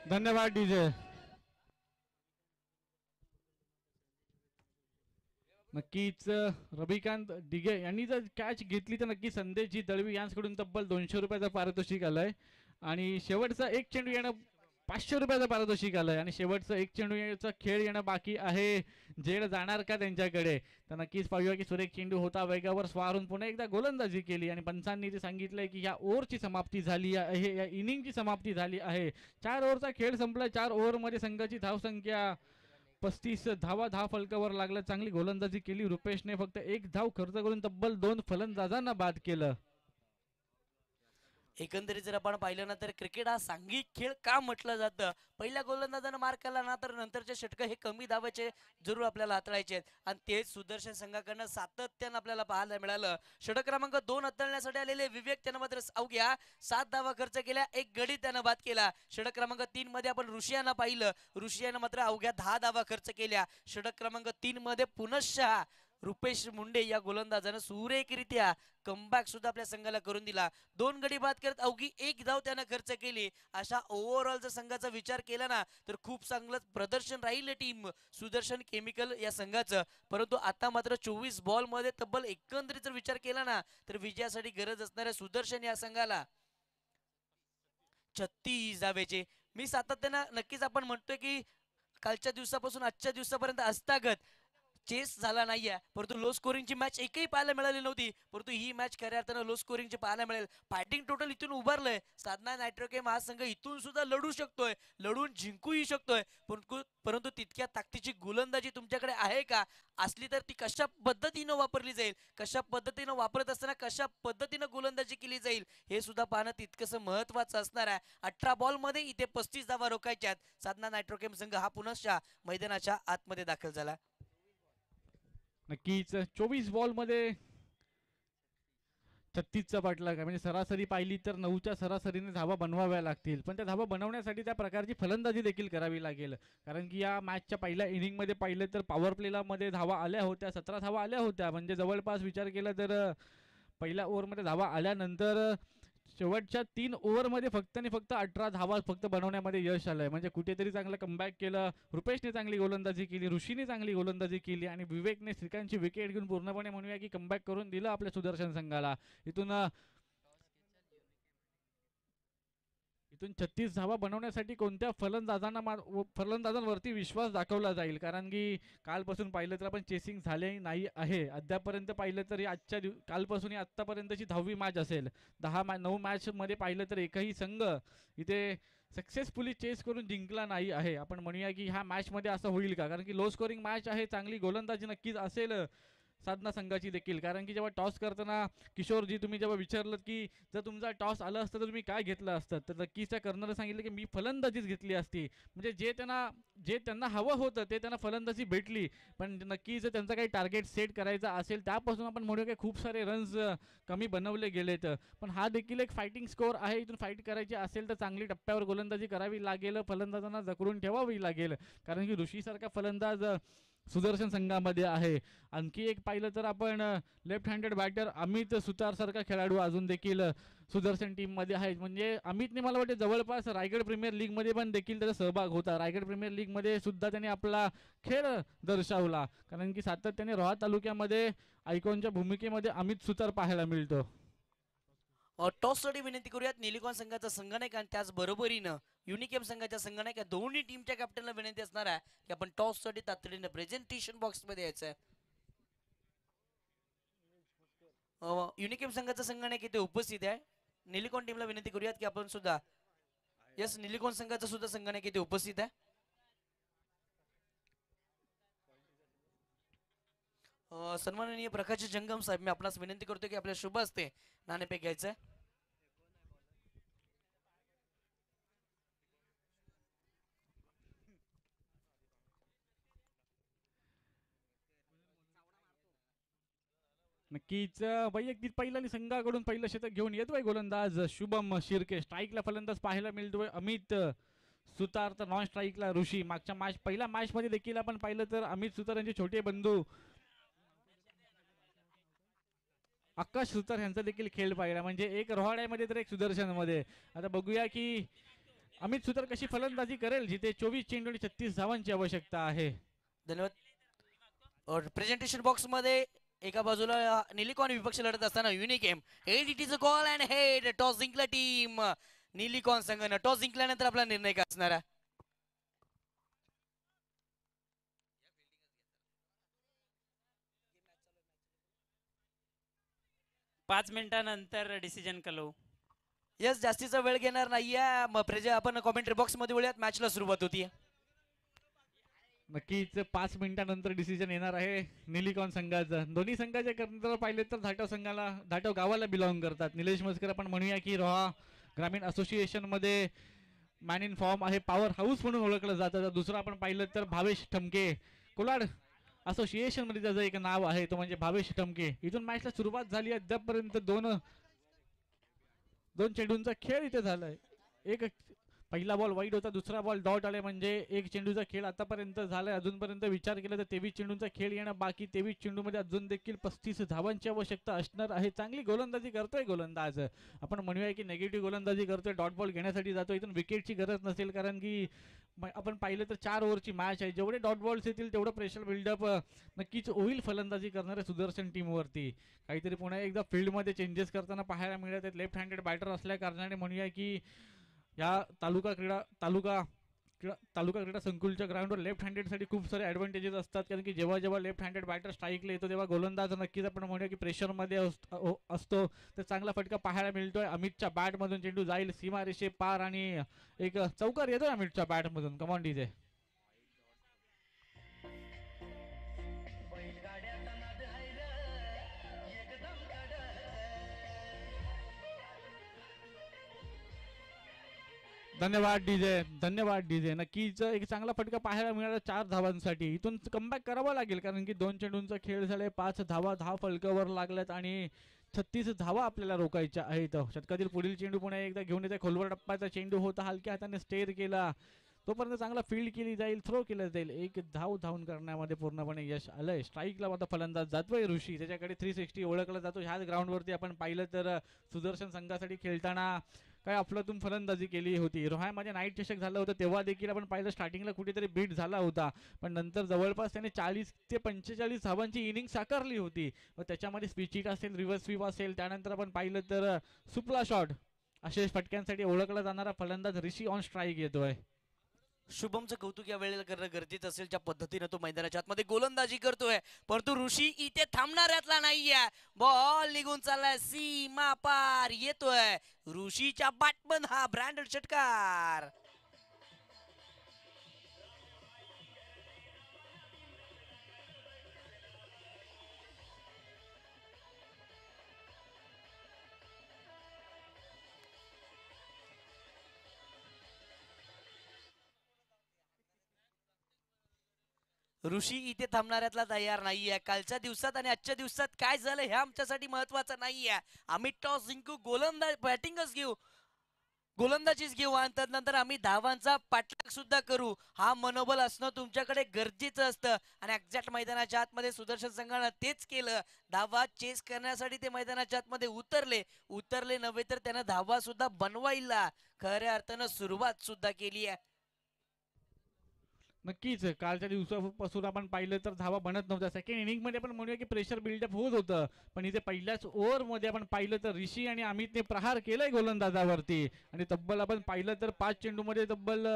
धन्यवाद डीजे. नक्कीच रविकांत दिघे यांनी जर कॅच घेतली तर नक्की संदेशजी दळवी यांच्याकडून तब्बल 200 रुपयाचं पारितोषिक आलंय. आणि शेवटचा एक चेंडू येणं 500 रुपयाचं पारितोषिक आलंय. आणि शेवटचं एक चेंडूचा खेळ येणं बाकी आहे. जेड जाणार का त्यांच्याकडे? तर नक्कीच पाहूया की सुरेख चेंडू होता, वेगावर स्वारून पुन्हा एकदा गोलंदाजी केली आणि पंचांनी ते सांगितलंय की या ओव्हरची समाप्ती झाली आहे, या इनिंगची समाप्ती झाली आहे. 4 ओव्हरचा खेळ संपला. 4 ओव्हरमध्ये संघाची धावसंख्या 35 धावा फलकावर लागल्या. चांगली गोलंदाजी केली रुपेशने. फक्त 1 धाव खर्च करून तब्बल 2 फलंदाजांना बाद केलं. एकंदरीत जर आपण पाहिलं ना तर क्रिकेट हा सांघिक खेळ का म्हटलं जातं? पहिल्या गोलंदाजानं मार केला ना तर नंतरचे षटक हे कमी धावाचे जरूर आपल्याला हाताळायचे आहेत आणि तेच सुदर्शन संघाकडनं सातत्यानं आपल्याला पाहायला मिळालं. षटक क्रमांक 2 हाताळण्यासाठी आलेले विवेक त्यानं मात्र अवघ्या 7 धावा खर्च केल्या, 1 गडी त्यानं बाद केला. षटक क्रमांक 3 मध्ये आपण ऋषियानं पाहिलं, ऋषियानं मात्र अवघ्या 10 धावा खर्च केल्या. षटक क्रमांक 3 मध्ये पुनश्च रुपेश मुंडे या गोलंदाजानं सुरेखरित्या कमबॅक सुद्धा आपल्या संघाला करून दिला. 2 गडी बाद करत अवघी 1 धाव त्यानं खर्च केली. अशा ओव्हरऑल जर संघाचा विचार केला ना तर खूप चांगलं प्रदर्शन राहील टीम सुदर्शन केमिकल या संघाचं. परंतु आता मात्र 24 बॉल मध्ये तब्बल एकंदरीत जर विचार केला ना तर विजयासाठी गरज असणाऱ्या सुदर्शन या संघाला 36 धावेचे. मी सातत्यानं नक्कीच आपण म्हणतोय की कालच्या दिवसापासून आजच्या दिवसापर्यंत अस्तागत चेस झाला नाहीये, परंतु लो स्कोरिंगची मॅच एकही पाहायला मिळाली नव्हती. परंतु ही मॅच खऱ्या अर्थानं लो स्कोरिंगची पाहायला मिळेल. फायटिंग टोटल इथून उभारलंय. साधना नायट्रोकेम हा संघ इथून सुद्धा लढू शकतोय, लढून जिंकूही शकतोय. परंतु परंतु तितक्या ताकदीची गोलंदाजी तुमच्याकडे आहे का? असली तर ती कशा पद्धतीनं वापरली जाईल, कशा पद्धतीनं वापरत असताना कशा पद्धतीनं गोलंदाजी केली जाईल, हे सुद्धा पाहणं तितकंसं महत्वाचं असणार आहे. 18 बॉलमध्ये इथे 35 धावा रोखायच्यात. साधना नायट्रोकेम संघ हा पुनश्च मैदानाच्या आतमध्ये दाखल झाला. नक्कीच 24 बॉल मध्ये 36चा पाठलाग आहे. म्हणजे सरासरी पाहिली तर 9च्या सरासरीने धावा बनवाव्या लागतील, पण त्या धावा बनवण्यासाठी त्या प्रकारची फलंदाजी देखील करावी लागेल. कारण की या मॅचच्या पहिल्या इनिंगमध्ये पाहिलं तर पॉवर प्लेला मध्ये धावा आल्या होत्या, 17 धावा आल्या होत्या. म्हणजे जवळपास विचार केला तर पहिल्या ओव्हरमध्ये धावा आल्यानंतर शेवटच्या 3 ओव्हरमध्ये फक्त आणि फक्त 18 धावा फक्त बनवण्यामध्ये यश आलंय. म्हणजे कुठेतरी चांगलं कमबॅक केलं. रुपेशने चांगली गोलंदाजी केली, ऋषीने चांगली गोलंदाजी केली आणि विवेकने श्रीकांतची विकेट घेऊन पूर्णपणे म्हणूया की कमबॅक करून दिलं आपल्या सुदर्शन संघाला. इथून इथून 36 धावा बनवण्यासाठी कोणत्या फलंदाजांवरती विश्वास दाखवला जाईल. कारण की कालपासून पाहिलं तर आपण चेसिंग झाले नाही आहे. अद्यापर्यंत पाहिलं तर कालपासून आत्तापर्यंतची 10वी मॅच असेल. 9 मॅचमध्ये पाहिलं तर एकही संघ इथे सक्सेसफुली चेस करून जिंकला नाही आहे. आपण म्हणूया की ह्या मॅचमध्ये असं होईल का? कारण की लो स्कोरिंग मॅच आहे, चांगली गोलंदाजी नक्कीच असेल साधना संघाची देखील. कारण की जेव्हा टॉस करताना किशोरजी तुम्ही जेव्हा विचारलं की जर तुमचा टॉस आला असता तर तुम्ही काय घेतलं असतं, तर नक्कीच त्या कर्नरने सांगितलं की मी फलंदाजीच घेतली असती. म्हणजे जे त्यांना हवं होतं ते त्यांना फलंदाजी भेटली. पण नक्कीच त्यांचा काही टार्गेट सेट करायचा असेल त्यापासून आपण म्हणूया की खूप सारे रन्स कमी बनवले गेलेत. पण हा देखील एक फायटिंग स्कोअर आहे. इथून फाईट करायची असेल तर चांगली टप्प्यावर गोलंदाजी करावी लागेल, फलंदाजांना जखडून ठेवावी लागेल. कारण की ऋषीसारखा फलंदाज सुदर्शन संघामध्ये आहे. आणखी एक पाहिलं तर आपण लेफ्ट हँडेड बॅटर अमित सुतार सारखा खेळाडू अजून देखील सुदर्शन टीम मध्ये आहे. म्हणजे अमितने मला वाटते जवळपास रायगड प्रीमियर लीग मध्ये पण देखील त्याचा सहभाग होता. रायगड प्रीमियर लीग मध्ये सुद्धा त्याने आपला खेळ दर्शवला. कारण की सातत्याने रोहा तालुक्यामध्ये आयकॉनच्या भूमिकेमध्ये अमित सुतार पाहायला मिळतो. टॉससाठी विनंती करूयात निलिकॉन संघाचा संघनायक आणि त्याचबरोबरीनं युनिकेम संघाच्या संघनायक या दोन्ही टीमच्या कॅप्टनला विनंती असणार आहे की आपण टॉससाठी तातडीनं प्रेझेंटेशन बॉक्समध्ये यायचं आहे. युनिकेम संघाचा संघनायक इथे उपस्थित आहे. निलिकॉन टीमला विनंती करूयात की आपण सुद्धा यस निलिकॉन संघाचा सुद्धा संघनायक इथे उपस्थित आहे. सन्माननीय प्रकाश जंगम साहेब, मी आपणास विनंती करतो की आपल्या शुभ हस्ते नाणेफेक घ्यायचं. नक्कीच वैयक्तिक पहिला संघाकडून पहिलं शतक घेऊन येतोय गोलंदाज शुभम शिर्के. स्ट्राईकला फलंदाज पाहायला मिळतोय अमित सुतार, तर नॉन स्ट्राईकला ऋषी. मागच्या पहिल्या मॅच मध्ये देखील आपण पाहिलं तर अमित सुतार यांचे छोटे बंधू आकाश सुतार यांचा देखील खेळ पाहिला. म्हणजे एक रोहाड्यामध्ये तर एक सुदर्शन मध्ये. आता बघूया की अमित सुतार कशी फलंदाजी करेल जिथे 24 चेंडू आणि 36 धावांची आवश्यकता आहे. धन्यवाद. प्रेझेंटेशन बॉक्स मध्ये एका बाजूला निलिकॉन विपक्ष लढत असताना युनिकेम एडीटीचं कॉल अँड हेड. टॉस जिंकला टीम निलिकॉन संघानं. टॉस जिंकल्यानंतर आपला निर्णय काय असणार आहे? 5 मिनिटांनंतर डिसिजन कळवू. यस, जास्तीचा वेळ घेणार नाहीये. आपण कॉमेंट्री बॉक्स मध्ये बोलूयात. मॅचला सुरुवात होती. नक्कीच 5 मिनिटांनंतर डिसिजन येणार आहे निलिकॉन संघाचं. दोन्ही संघाचे कर्णधार पाहिले तर धाटव गावाला बिलॉंग करतात. निलेश मस्कर आपण म्हणूया की रोहा ग्रामीण असोसिएशन मध्ये मॅन इन फॉर्म आहे, पॉवर हाऊस म्हणून ओळखलं जातं. तर दुसरं आपण पाहिलं तर भावेश ठमके, कोलाड असोसिएशन मध्ये त्याचं एक नाव आहे, तो म्हणजे भावेश ठमके. इथून मॅचला सुरुवात झाली. अद्यापर्यंत दोन चेंडूंचा खेळ इथे झालाय. एक पहिला बॉल वाईड होता, दुसरा बॉल डॉट आले. म्हणजे एक चेंडूचा खेळ आतापर्यंत झालाय. अजूनपर्यंत विचार केला तर 23 चेंडूंचा खेळ येणं बाकी. 23 चेंडूमध्ये अजून देखील 35 धावांची आवश्यकता असणार आहे. चांगली गोलंदाजी करतोय गोलंदाज. आपण म्हणूया की नेगेटिव्ह गोलंदाजी करतोय, डॉट बॉल घेण्यासाठी जातो. इथून विकेटची गरज नसेल कारण की आपण पाहिलं तर 4 ओव्हरची मॅच आहे. जेवढे डॉट बॉल्स येतील तेवढं प्रेशर बिल्डअप नक्कीच होईल फलंदाजी करणाऱ्या सुदर्शन टीमवरती. काहीतरी पुन्हा एकदा फील्डमध्ये चेंजेस करताना पाहायला मिळत आहेत. लेफ्ट हँडेड बॅटर असल्या कारणाने म्हणूया की या तालुका तालुका क्रीडा संकुलच्या ग्राउंडवर लेफ्ट हँडेडसाठी खूप सारे ॲडव्हान्टेजेस असतात, कारण की जेव्हा जेव्हा लेफ्ट हँडेड बॅटर स्ट्राईकला येतो तेव्हा गोलंदाज नक्कीच आपण म्हणूया की प्रेशरमध्ये असतो. तर चांगला फटका पाहायला मिळतोय. अमितच्या बॅटमधून चेंडू जाईल सीमारेषे पार आणि एक चौकार येतोय अमितच्या बॅटमधून. Come on DJ. धन्यवाद डीजे, धन्यवाद डीजे. नक्कीच एक चांगला फटका पाहायला मिळाला 4 धावांसाठी. इथून कमबॅक करावं लागेल, कारण की 2 चेंडूंचा खेळ झालाय. 5 धावा 10 फलकावर लागल्यात आणि 36 धावा आपल्याला रोखायच्या आहेत. षटकातील पुढील चेंडू पुन्हा एकदा घेऊन येते. खोलवर टप्प्याचा चेंडू होता, हलक्या हाताने स्टेअर केला, तोपर्यंत चांगला फील्ड केली जाईल, थ्रो केलं जाईल. एक धावून करण्यामध्ये पूर्णपणे यश आलंय. स्ट्राईकला मात्र फलंदाज जातोय ऋषी, त्याच्याकडे 360 ओळखला जातो. ह्याच ग्राउंडवरती आपण पाहिलं तर सुदर्शन संघासाठी खेळताना काय अफलातून फलंदाजी केली होती. रोह्यामध्ये नाईट चषक झालं होतं तेव्हा देखील आपण पाहिलं स्टार्टिंगला कुठेतरी बीट झाला होता, पण नंतर जवळपास त्याने 40 ते 45 धावांची इनिंग साकारली होती. व त्याच्यामध्ये स्पिचिट असेल, रिव्हर्स स्वीप असेल, त्यानंतर आपण पाहिलं तर सुपला शॉट, अशा फटक्यांसाठी ओळखला जाणारा फलंदाज ऋषी ऑन स्ट्राईक येतोय. शुभमचं कौतुक या वेळेला करणं गरजेचं असेल, ज्या पद्धतीने तो मैदानाच्या आतमध्ये गोलंदाजी करतोय. परंतु ऋषी इथे थांबणाऱ्यातला नाहीये. बॉल निघून चाललाय, सीमा पार येतोय ऋषीच्या बॅटमन हा ब्रँडेड षटकार. ऋषी इथे थांबणाऱ्यातला तयार नाहीये. कालच्या दिवसात आणि आजच्या दिवसात काय झालं हे आमच्यासाठी महत्वाचं नाहीये. आम्ही टॉस जिंकू, गोलंदाज बॅटिंगच घेऊ, गोलंदाजीच घेऊ आणि त्यानंतर आम्ही धावांचा पाठलाग सुद्धा करू. हा मनोबल असणं तुमच्याकडे गरजेचं असतं आणि एक्झॅक्ट मैदानाच्या आतमध्ये सुदर्शन संघानं तेच केलं. धावा चेस करण्यासाठी ते मैदानाच्या आतमध्ये उतरले नव्हे तर त्यानं धावा सुद्धा बनवायला खऱ्या अर्थानं सुरुवात सुद्धा केली आहे. नक्कीच कालच्या दिवसापासून आपण पाहिलं तर धावा बनत नव्हत्या. सेकंड इनिंग मध्ये आपण म्हणूया की प्रेशर बिल्डअप होत होतं, पण इथे पहिल्याच ओव्हरमध्ये आपण पाहिलं तर ऋषी आणि अमितने प्रहार केलाय गोलंदाजावरती आणि तब्बल आपण पाहिलं तर 5 चेंडूमध्ये तब्बल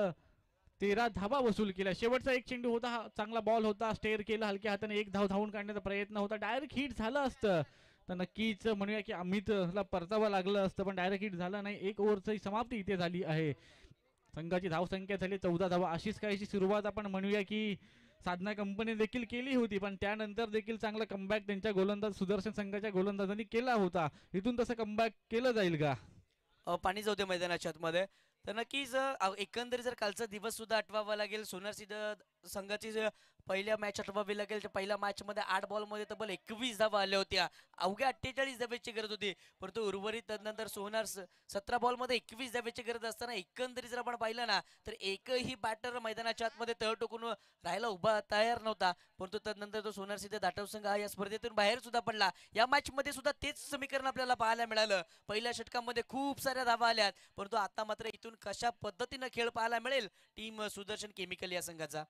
13 धावा वसूल केल्या. शेवटचा एक चेंडू होता, हा चांगला बॉल होता, स्टेअर केला हलक्या हाताने, एक धाव धावून काढण्याचा प्रयत्न होता, डायरेक्ट हिट झालं असतं तर नक्कीच म्हणूया की अमितला परतावं लागलं असतं, पण डायरेक्ट हिट झाला नाही. एक ओव्हरची समाप्ती इथे झाली आहे. संघाची धावसंख्या झाली 14 धावा. अशीच काहीशी सुरुवात आपण म्हणूया की साधना कंपनी देखील केली होती, पण त्यानंतर देखील चांगला कमबॅक त्यांच्या गोलंदाज सुदर्शन संघाच्या गोलंदाजांनी केला होता. इथून तसं कमबॅक केलं जाईल का? पाणी जाऊ दे मैदानाच्या आतमध्ये. तर नक्कीच एकंदरीत जर कालचा दिवस सुद्धा आठवावा लागेल. सोनार सिंह संघाची पहिल्या मॅच आठवावी लागेल. तर पहिल्या मॅच मध्ये 8 बॉल मध्ये तब्बल 21 धावा आल्या होत्या. अवघ्या 48 धाब्याची गरज होती, परंतु उर्वरित नंतर सोनार 17 बॉल मध्ये 21 धाब्याची गरज असताना एकंदरीत जर आपण पाहिलं ना तर एकही बॅटर मैदानाच्या आतमध्ये तळ टोकून राहायला उभा तयार नव्हता. परंतु त्यानंतर तो सोनार सिंह दाटव संघ हा या स्पर्धेतून बाहेर सुद्धा पडला. या मॅच मध्ये सुद्धा तेच समीकरण आपल्याला पाहायला मिळालं. पहिल्या षटकामध्ये खूप साऱ्या धावा आल्यात, परंतु आता मात्र इथून कशा पद्धतीनं खेळ पाहायला मिळेल टीम सुदर्शन केमिकल या संघाचा.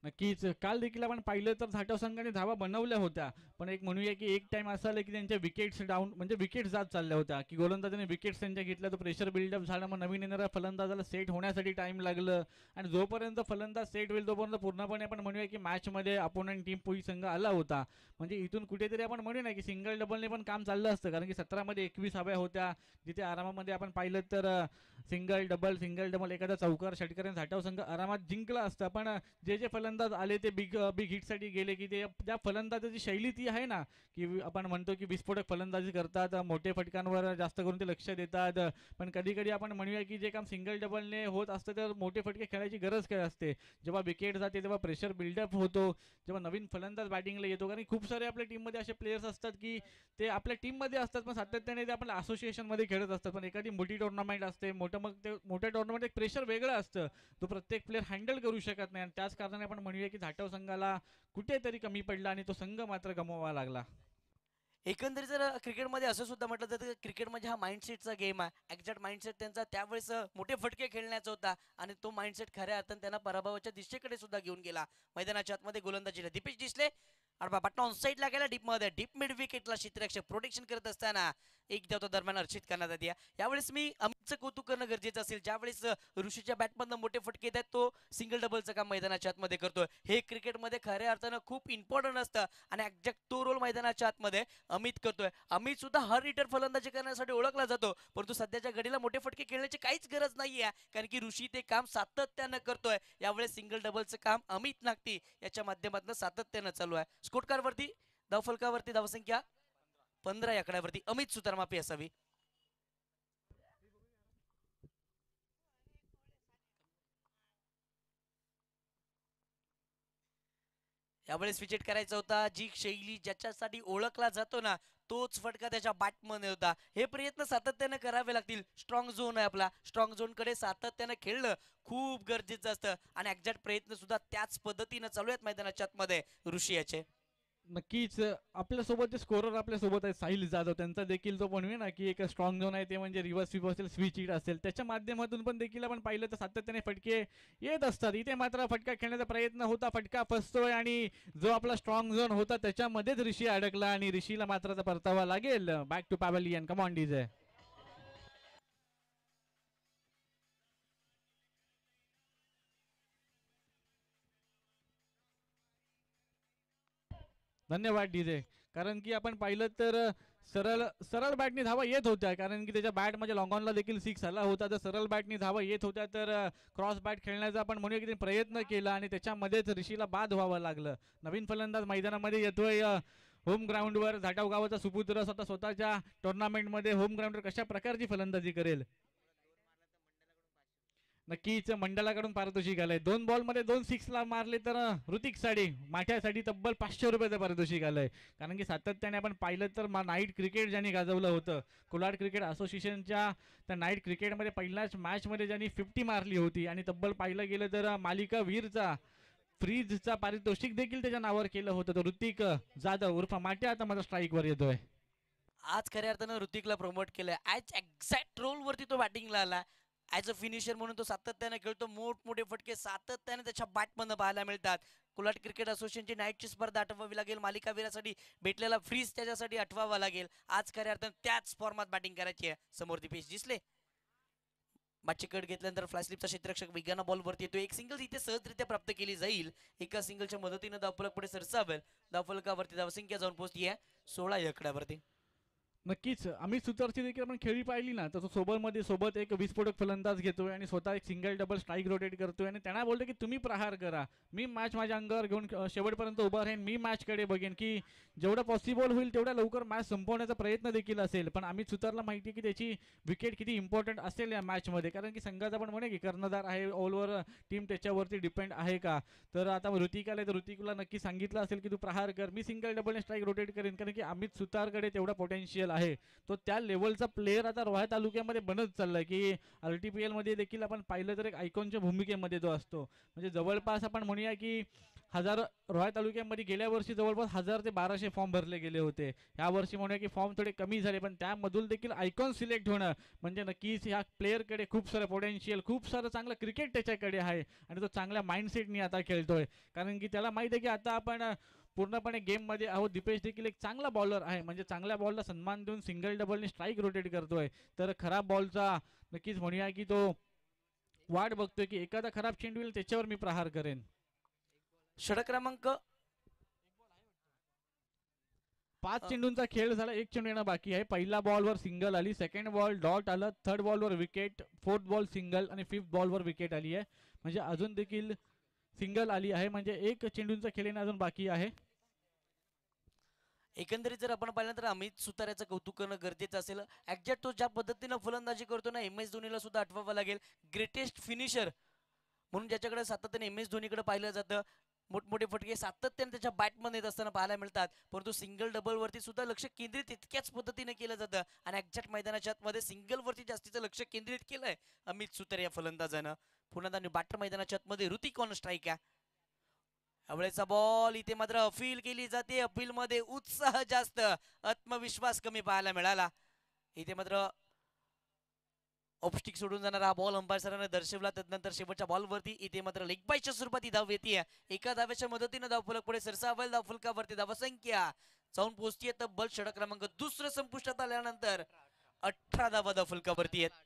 नक्कीच काल देखील आपण पाहिलं तर झाटव संघाने धावा बनवल्या होत्या, पण एक म्हणूया की एक टाइम असा आला की त्यांच्या विकेट्स डाऊन म्हणजे विकेट्स जात चालल्या होत्या, की गोलंदाजाने विकेट्स त्यांच्या घेतल्या, तो प्रेशर बिल्डअप झाला. मग नवीन येणाऱ्या फलंदाजाला सेट होण्यासाठी टाइम लागलं आणि जोपर्यंत फलंदाज सेट होईल तोपर्यंत पूर्णपणे आपण म्हणूया की मॅचमध्ये अपोनंट टीम पुढील संघ आला होता. म्हणजे इथून कुठेतरी आपण म्हणू ना की सिंगल डबलने पण काम चाललं असतं, कारण की 17 मध्ये 21 हव्या होत्या, जिथे आरामामध्ये आपण पाहिलं तर सिंगल डबल एखादा चौकार षटकाराने झाटाव संघ आरामात जिंकला असता. पण जे जे फलंदाज आले ते बिग हिटसाठी गेले, की ते त्या फलंदाजाची शैली ती आहे ना की आपण म्हणतो की विस्फोटक फलंदाजी करतात, मोठे फटकांवर जास्त करून ते लक्ष देतात. पण कधी कधी आपण म्हणूया की जे काम सिंगल डबलने होत असतं तर मोठे फटके खेळायची गरज काय असते. जेव्हा विकेट जाते तेव्हा प्रेशर बिल्डअप होतो, जेव्हा नवीन फलंदाज बॅटिंगला येतो, कारण खूप सारे आपल्या टीममध्ये असे प्लेयर्स असतात की ते आपल्या टीममध्ये असतात पण सातत्याने ते आपल्या असोसिएशनमध्ये खेळत असतात. पण एखादी मोठी टुर्नामेंट असते, मग ते मोठ्या टुर्नामेंट एक प्रेशर वेगळं असतं, तो प्रत्येक प्लेअर हँडल करू शकत नाही आणि त्याच कारणाने आपण म्हणूया की झाटव संघाला कुठेतरी कमी पडला आणि तो संघ मात्र गमवावा लागला. एकंदरीत जर क्रिकेटमध्ये असं सुद्धा म्हटलं जातं की क्रिकेट म्हणजे हा माइंडसेटचा गेम आहे. एक्झॅक्ट माइंडसेट त्यांचा त्यावेळेस मोठे फटके खेळण्याचा होता आणि तो माइंडसेट खऱ्या अर्थाने त्यांना पराभवाच्या दिशेकडे सुद्धा घेऊन गेला. मैदानाच्या आतमध्ये गोलंदाजीला दीपेश डिसले आणि बटन ऑन साईडला गेला डीप मध्ये, डीप मिड विकेटला क्षेत्ररक्षक प्रोटेक्शन करत असताना एक धाव दरम्यान अर्चित करण्यात आली आहे. यावेळेस मी अमितचं कौतुक करणं गरजेचं असेल. ज्यावेळेस ऋषीच्या बॅटमधनं मोठे फटके येतात तो सिंगल डबलचं काम मैदानाच्या आतमध्ये करतोय. हे क्रिकेटमध्ये खऱ्या अर्थानं खूप इम्पॉर्टंट असतं आणि एक्झॅक्ट तो रोल मैदानाच्या आतमध्ये अमित करतोय. अमित सुद्धा हर रिटर फलंदाजी करण्यासाठी ओळखला जातो, परंतु सध्याच्या घडीला मोठे फटके खेळण्याची काहीच गरज नाहीये, कारण की ऋषी ते काम सातत्यानं करतोय. यावेळेस सिंगल डबलचं काम अमित नागती याच्या माध्यमातून सातत्यानं चालू आहे. स्कोर कार्ड वरती धावफलकावरती धावसंख्या 15 या आकड्यावरती अमित सुतारमापी असावी. यावेळेस विकेट करायचा होता. जी शैली ज्याच्यासाठी ओळखला जातो ना, तोच फटका त्याच्या बॅटमध्ये होता. हे प्रयत्न सातत्याने करावे लागतील. स्ट्रॉंग झोन आहे आपला, स्ट्रॉंग झोन कडे सातत्याने खेळणं खूप गरजेचं असतं आणि एक्झॅक्ट प्रयत्न सुद्धा त्याच पद्धतीने चालू आहेत मैदानाच्या आतमध्ये ऋषी याचे. नक्कीच आपल्यासोबत जे स्कोरर आपल्यासोबत आहेत साहिल जाधव, त्यांचा देखील तो म्हणूया ना की एक स्ट्रॉंग झोन आहे, ते म्हणजे रिव्हर्स स्वीप असेल, स्विच हिट असेल, त्याच्या माध्यमातून पण देखील आपण पाहिलं तर सातत्याने फटके येत असतात. इथे मात्र फटका खेळण्याचा प्रयत्न होता, फटका फसतोय आणि जो आपला स्ट्रॉंग झोन होता त्याच्यामध्येच ऋषी अडकला आणि ऋषीला मात्र परतावा लागेल. Back to pavilion. Come on DJ. धन्यवाद डीजे. कारण की आपण पाहिलं तर सरळ सरळ बॅटनी धावा येत होत्या, कारण की त्याच्या बॅट म्हणजे लॉंग ऑनला देखील 6 आला होता. तर सरळ बॅटनी धावा येत होत्या, तर क्रॉस बॅट खेळण्याचा आपण म्हणूया की प्रयत्न केला आणि त्याच्यामध्येच ऋषीला बाद व्हावं लागलं. नवीन फलंदाज मैदानामध्ये येतोय होम ग्राउंडवर. झाटाव गावाचा सुपुत्र स्वतःच्या टुर्नामेंटमध्ये होम ग्राउंडवर कशा प्रकारची फलंदाजी करेल. नक्कीच मंडळाकडून पारितोषिक आलंय. 2 बॉलमध्ये 2 6 मारले तर ऋतिक साडी माझ्यासाठी तब्बल 500 रुपयाचं पारितोषिक आलंय. कारण की सातत्याने आपण पाहिलं तर नाईट क्रिकेट ज्यांनी गाजवलं होतं, कुलाड क्रिकेट असोसिएशनच्या त्या नाईट क्रिकेटमध्ये पहिल्याच मॅचमध्ये ज्यांनी 50 मारली होती आणि तब्बल पाहिलं गेलं तर मालिका वीरचा फ्रीजचा पारितोषिक देखील त्याच्या नावावर केलं होतं. तो ऋतिक जाधव उर्फ माट्या आता माझा स्ट्राईकवर येतोय. आज खऱ्या अर्थानं ऋतिकला प्रमोट केलंय. ॲज एक्झॅक्ट रोल वरती तो बॅटिंगला आला. ॲज अ फिनिशर म्हणून तो सातत्याने खेळतो. मोठमोठे फटके सातत्याने त्याच्या बॅटमधनं पाहायला मिळतात. कुलाट क्रिकेट असोसिएशनची नाईटची स्पर्धा आठवावी लागेल. मालिकावीरासाठी भेटलेला फ्रीज त्याच्यासाठी आठवावा लागेल. आज खऱ्या अर्थानं त्याच फॉर्मात बॅटिंग करायची आहे. समोर दीपेश दिसले मॅचची कट घेतल्यानंतर फ्लॅशलिपचा क्षेत्ररक्षक वेगानं बॉलवरती येतो. एक सिंगल इथे सहजरित्या प्राप्त केली जाईल. एका सिंगलच्या मदतीनं धावफलक पुढे सरसावेल. धावफलकावरती धावसंख्या जाऊन पोहोचली आहे 16 या आकड्यावरती. नक्कीच अमित सुतारची देखील आपण खेळी पाहिली ना, तर तो सोबत एक विस्फोटक फलंदाज घेतोय आणि स्वतः एक सिंगल डबल स्ट्राईक रोटेट करतोय आणि त्यांना बोलतो की तुम्ही प्रहार करा, मी मॅच माझ्या अंगावर घेऊन शेवटपर्यंत उभा राहीन, मी मॅचकडे बघेन की जेवढं पॉसिबल होईल तेवढ्या लवकर मॅच संपवण्याचा प्रयत्न देखील असेल. पण अमित सुतारला माहिती आहे की त्याची विकेट किती इम्पॉर्टंट असेल या मॅचमध्ये, कारण की संघाचा पण म्हणे की कर्णधार आहे, ओव्हर टीम त्याच्यावरती डिपेंड आहे का. तर आता ऋतिक आले तर ऋतिकला नक्की सांगितलं असेल की तू प्रहार कर, मी सिंगल डबल स्ट्राईक रोटेट करेन, कारण की अमित सुतारकडे तेवढा पोटेन्शियल आहे. तो त्या लेवलचा प्लेअर आता रोहा तालुक्यामध्ये बनत चाललाय की RTPL मध्ये देखील आपण पाहिलं तर एक आयकॉनच्या भूमिकेमध्ये तो असतो. म्हणजे जवळपास आपण म्हणूया की रोहा तालुक्यामध्ये गेल्या वर्षी जवळपास 1000 ते 1200 फॉर्म भरले गेले होते. या वर्षी म्हणूया की फॉर्म थोडे कमी झाले, पण त्यामधून देखील आयकॉन सिलेक्ट होणं म्हणजे नक्कीच ह्या प्लेअरकडे खूप सारं पोटेन्शियल, खूप सारं चांगलं क्रिकेट त्याच्याकडे आहे आणि तो चांगल्या माइंडसेटनी आता खेळतोय. कारण की त्याला माहिती आहे की आता आपण पूर्णपणे गेममध्ये आहोत. दीपेश देखील एक चांगला बॉलर आहे, म्हणजे चांगल्या बॉलला सन्मान देऊन सिंगल डबलने स्ट्राईक रोटेट करतोय. तर खराब बॉलचा नक्कीच म्हणूया की तो वाट बघतोय की एखादा खराब चेंडू येईल त्याच्यावर मी प्रहार करेन. षटक क्रमांक 5 चेंडूंचा खेळ झाला, 1 चेंडू येणं बाकी आहे. पहिला बॉलवर सिंगल आली, सेकंड बॉल डॉट आलं, थर्ड बॉलवर विकेट, फोर्थ बॉल सिंगल आणि फिफ्थ बॉलवर विकेट आली आहे. म्हणजे अजून देखील सिंगल आली आहे, म्हणजे 1 चेंडूंचा खेळ येणं अजून बाकी आहे. एकंदरीत जर आपण पाहिलं तर अमित सुतार याचं कौतुक करणं गरजेचं असेल. एक्झॅक्ट तो ज्या पद्धतीनं फलंदाजी करतो ना, MS धोनीला सुद्धा आठवावं लागेल. ग्रेटेस्ट फिनिशर म्हणून ज्याच्याकडे सातत्याने MS धोनीकडे पाहिलं जातं. मोठमोठे फटके सातत्याने त्याच्या बॅटमध्ये येत असताना पाहायला मिळतात, परंतु सिंगल डबल वरती सुद्धा लक्ष केंद्रित तितक्याच पद्धतीने केलं जातं आणि एक्झॅक्ट मैदानाच्या आतमध्ये सिंगल वरती जास्तीचं लक्ष केंद्रित केलंय अमित सुतार या फलंदाजानं. पुन्हा बॅटर मैदानाच्या आतमध्ये ऋतिक ऑन स्ट्राईक आहे. यावेळेचा बॉल इथे मात्र अपील केली जाते. अपील मध्ये उत्साह जास्त, आत्मविश्वास कमी पाहायला मिळाला. इथे मात्र ऑफस्टिक सोडून जाणारा हा बॉल अंपायर सरांना दर्शवला. त्यानंतर शेवटच्या बॉलवरती इथे मात्र लेग बायच्या स्वरूपात ही धाव येते. एका धाव्याच्या मदतीने धावफलक पुढे सरसावेल. धावफलकावरती धावसंख्या जाऊन पोहोचतीये तब्बल षटक क्रमांक दुसरं संपुष्टात आल्यानंतर 18 धावा धावफलकावरती आहेत.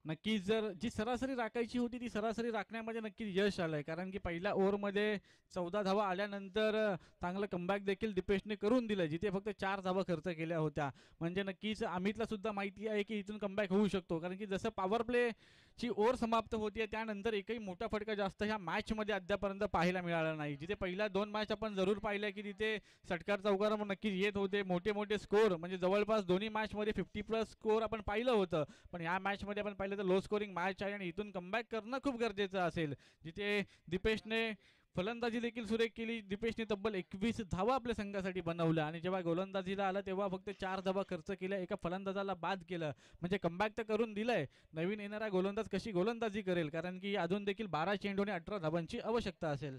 नक्कीच जर जी सरासरी राखायची होती ती सरासरी राखण्यामध्ये नक्कीच यश आलंय, कारण की पहिल्या ओव्हरमध्ये 14 धावा आल्यानंतर चांगलं कमबॅक देखील दिपेशने करून दिलं, जिथे फक्त 4 धावा खर्च केल्या होत्या. म्हणजे नक्कीच अमितला सुद्धा माहिती आहे की इथून कमबॅक होऊ शकतो, कारण की जसं पॉवर प्ले ची ओव्हर समाप्त होतीये त्यानंतर एकही मोठा फटका जास्त ह्या मॅचमध्ये अद्यापर्यंत पाहायला मिळाला नाही. जिथे पहिल्या 2 मॅच आपण जरूर पाहिल्या की तिथे षटकार चौकार नक्कीच येत होते, मोठे मोठे स्कोर, म्हणजे जवळपास दोन्ही मॅचमध्ये 50+ स्कोर आपण पाहिलं होतं. पण या मॅचमध्ये आपण पाहिलं तर लो स्कोरिंग मॅच आहे आणि इथून कमबॅक करणं खूप गरजेचं असेल. जिथे दिपेशने फलंदाजी देखील सुरेख केली. दिपेशने तब्बल 21 धावा आपल्या संघासाठी बनवल्या आणि जेव्हा गोलंदाजीला आला तेव्हा फक्त 4 धावा खर्च केल्या, एका फलंदाजाला बाद केलं. म्हणजे कमबॅक तर करून दिलंय. नवीन येणारा गोलंदाज कशी गोलंदाजी करेल, कारण की अजून देखील 12 चेंडू आणि 18 धावांची आवश्यकता असेल.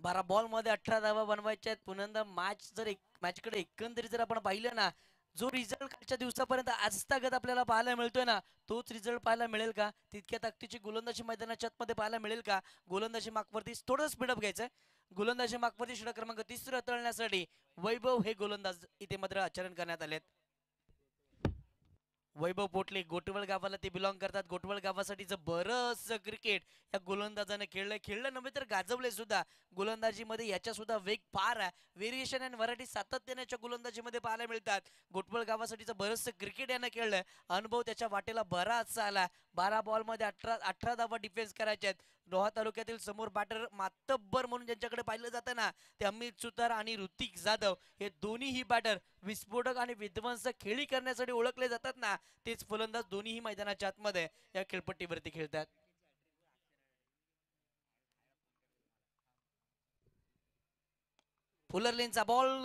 12 बॉल मध्ये 18 धावा बनवायच्या आहेत. पुन्हा मॅचकडे एकंदरीत जर आपण पाहिलं ना, जो रिझल्ट कालच्या दिवसापर्यंत आजतागत आपल्याला पाहायला मिळतोय ना, तोच रिझल्ट पाहायला मिळेल का? तितक्या ताकदीची गोलंदाजी मैदानाच्या आतमध्ये पाहायला मिळेल का? गोलंदाजी मागवरती थोडं स्पीडअप घ्यायचंय. गोलंदाजी मागवरती षटक क्रमांक 3 हाताळण्यासाठी वैभव हे गोलंदाज इथे मात्र आचरण करण्यात आलेत. वैभव पोटले गोटवळ गावाला ते बिलॉंग करतात. गोटवळ गावासाठीचं बरंच क्रिकेट या गोलंदाजाने खेळलं नव्हे तर गाजवले सुद्धा. गोलंदाजीमध्ये याच्या सुद्धा वेग फार आहे. व्हेरिएशन अँड व्हरायटी सातत्याने याच्या गोलंदाजीमध्ये पाहायला मिळतात. गोटवळ गावासाठीचं बरंचसं क्रिकेट यानं खेळलंय. अनुभव त्याच्या वाटेला बराच आला. 12 बॉलमध्ये 18 धावा डिफेन्स करायचे आहेत. रोहा तालुक्यातील समोर बॅटर मातब्बर म्हणून ज्यांच्याकडे पाहिलं जातं ना, ते अमित सुतार आणि ऋतिक जाधव हे दोन्हीही बॅटर विस्फोटक आणि विध्वंसक खेळी करण्यासाठी ओळखले जातात ना, तेच फलंदाज दोन्हीही मैदानाच्या आतमध्ये या खेळपट्टीवरती खेळतात. फुलरलेनचा बॉल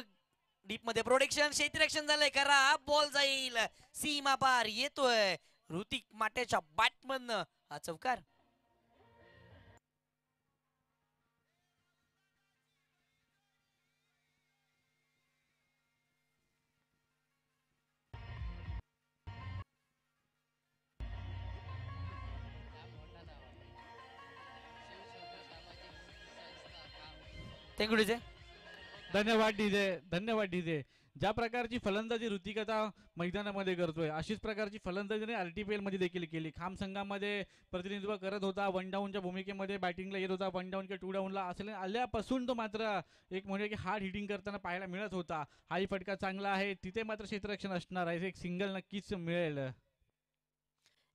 डीप मध्ये प्रोटेक्शन, क्षेत्ररक्षण झालंय. करा बॉल जाईल सीमा पार, येतोय ऋतिक माटेच्या बॅटमधनं हा चौकार. तेंगुडीचे धन्यवाद डीजे, धन्यवाद डीजे. ज्या प्रकारची फलंदाजी ऋतिक आता मैदानामध्ये करतोय, अशीच प्रकारची फलंदाजीने RTPL मध्ये देखील केली. खाम संघामध्ये प्रतिनिधित्व करत होता, 1 डाऊनच्या भूमिकेमध्ये बॅटिंगला येत होता, 1 डाऊन किंवा 2 डाऊनला असले आल्यापासून तो मात्र एक म्हणजे की हार्ड हिटिंग करताना पाहायला मिळत होता. हाही फटका चांगला आहे, तिथे मात्र क्षेत्ररक्षण असणार आहे, एक सिंगल नक्कीच मिळेल.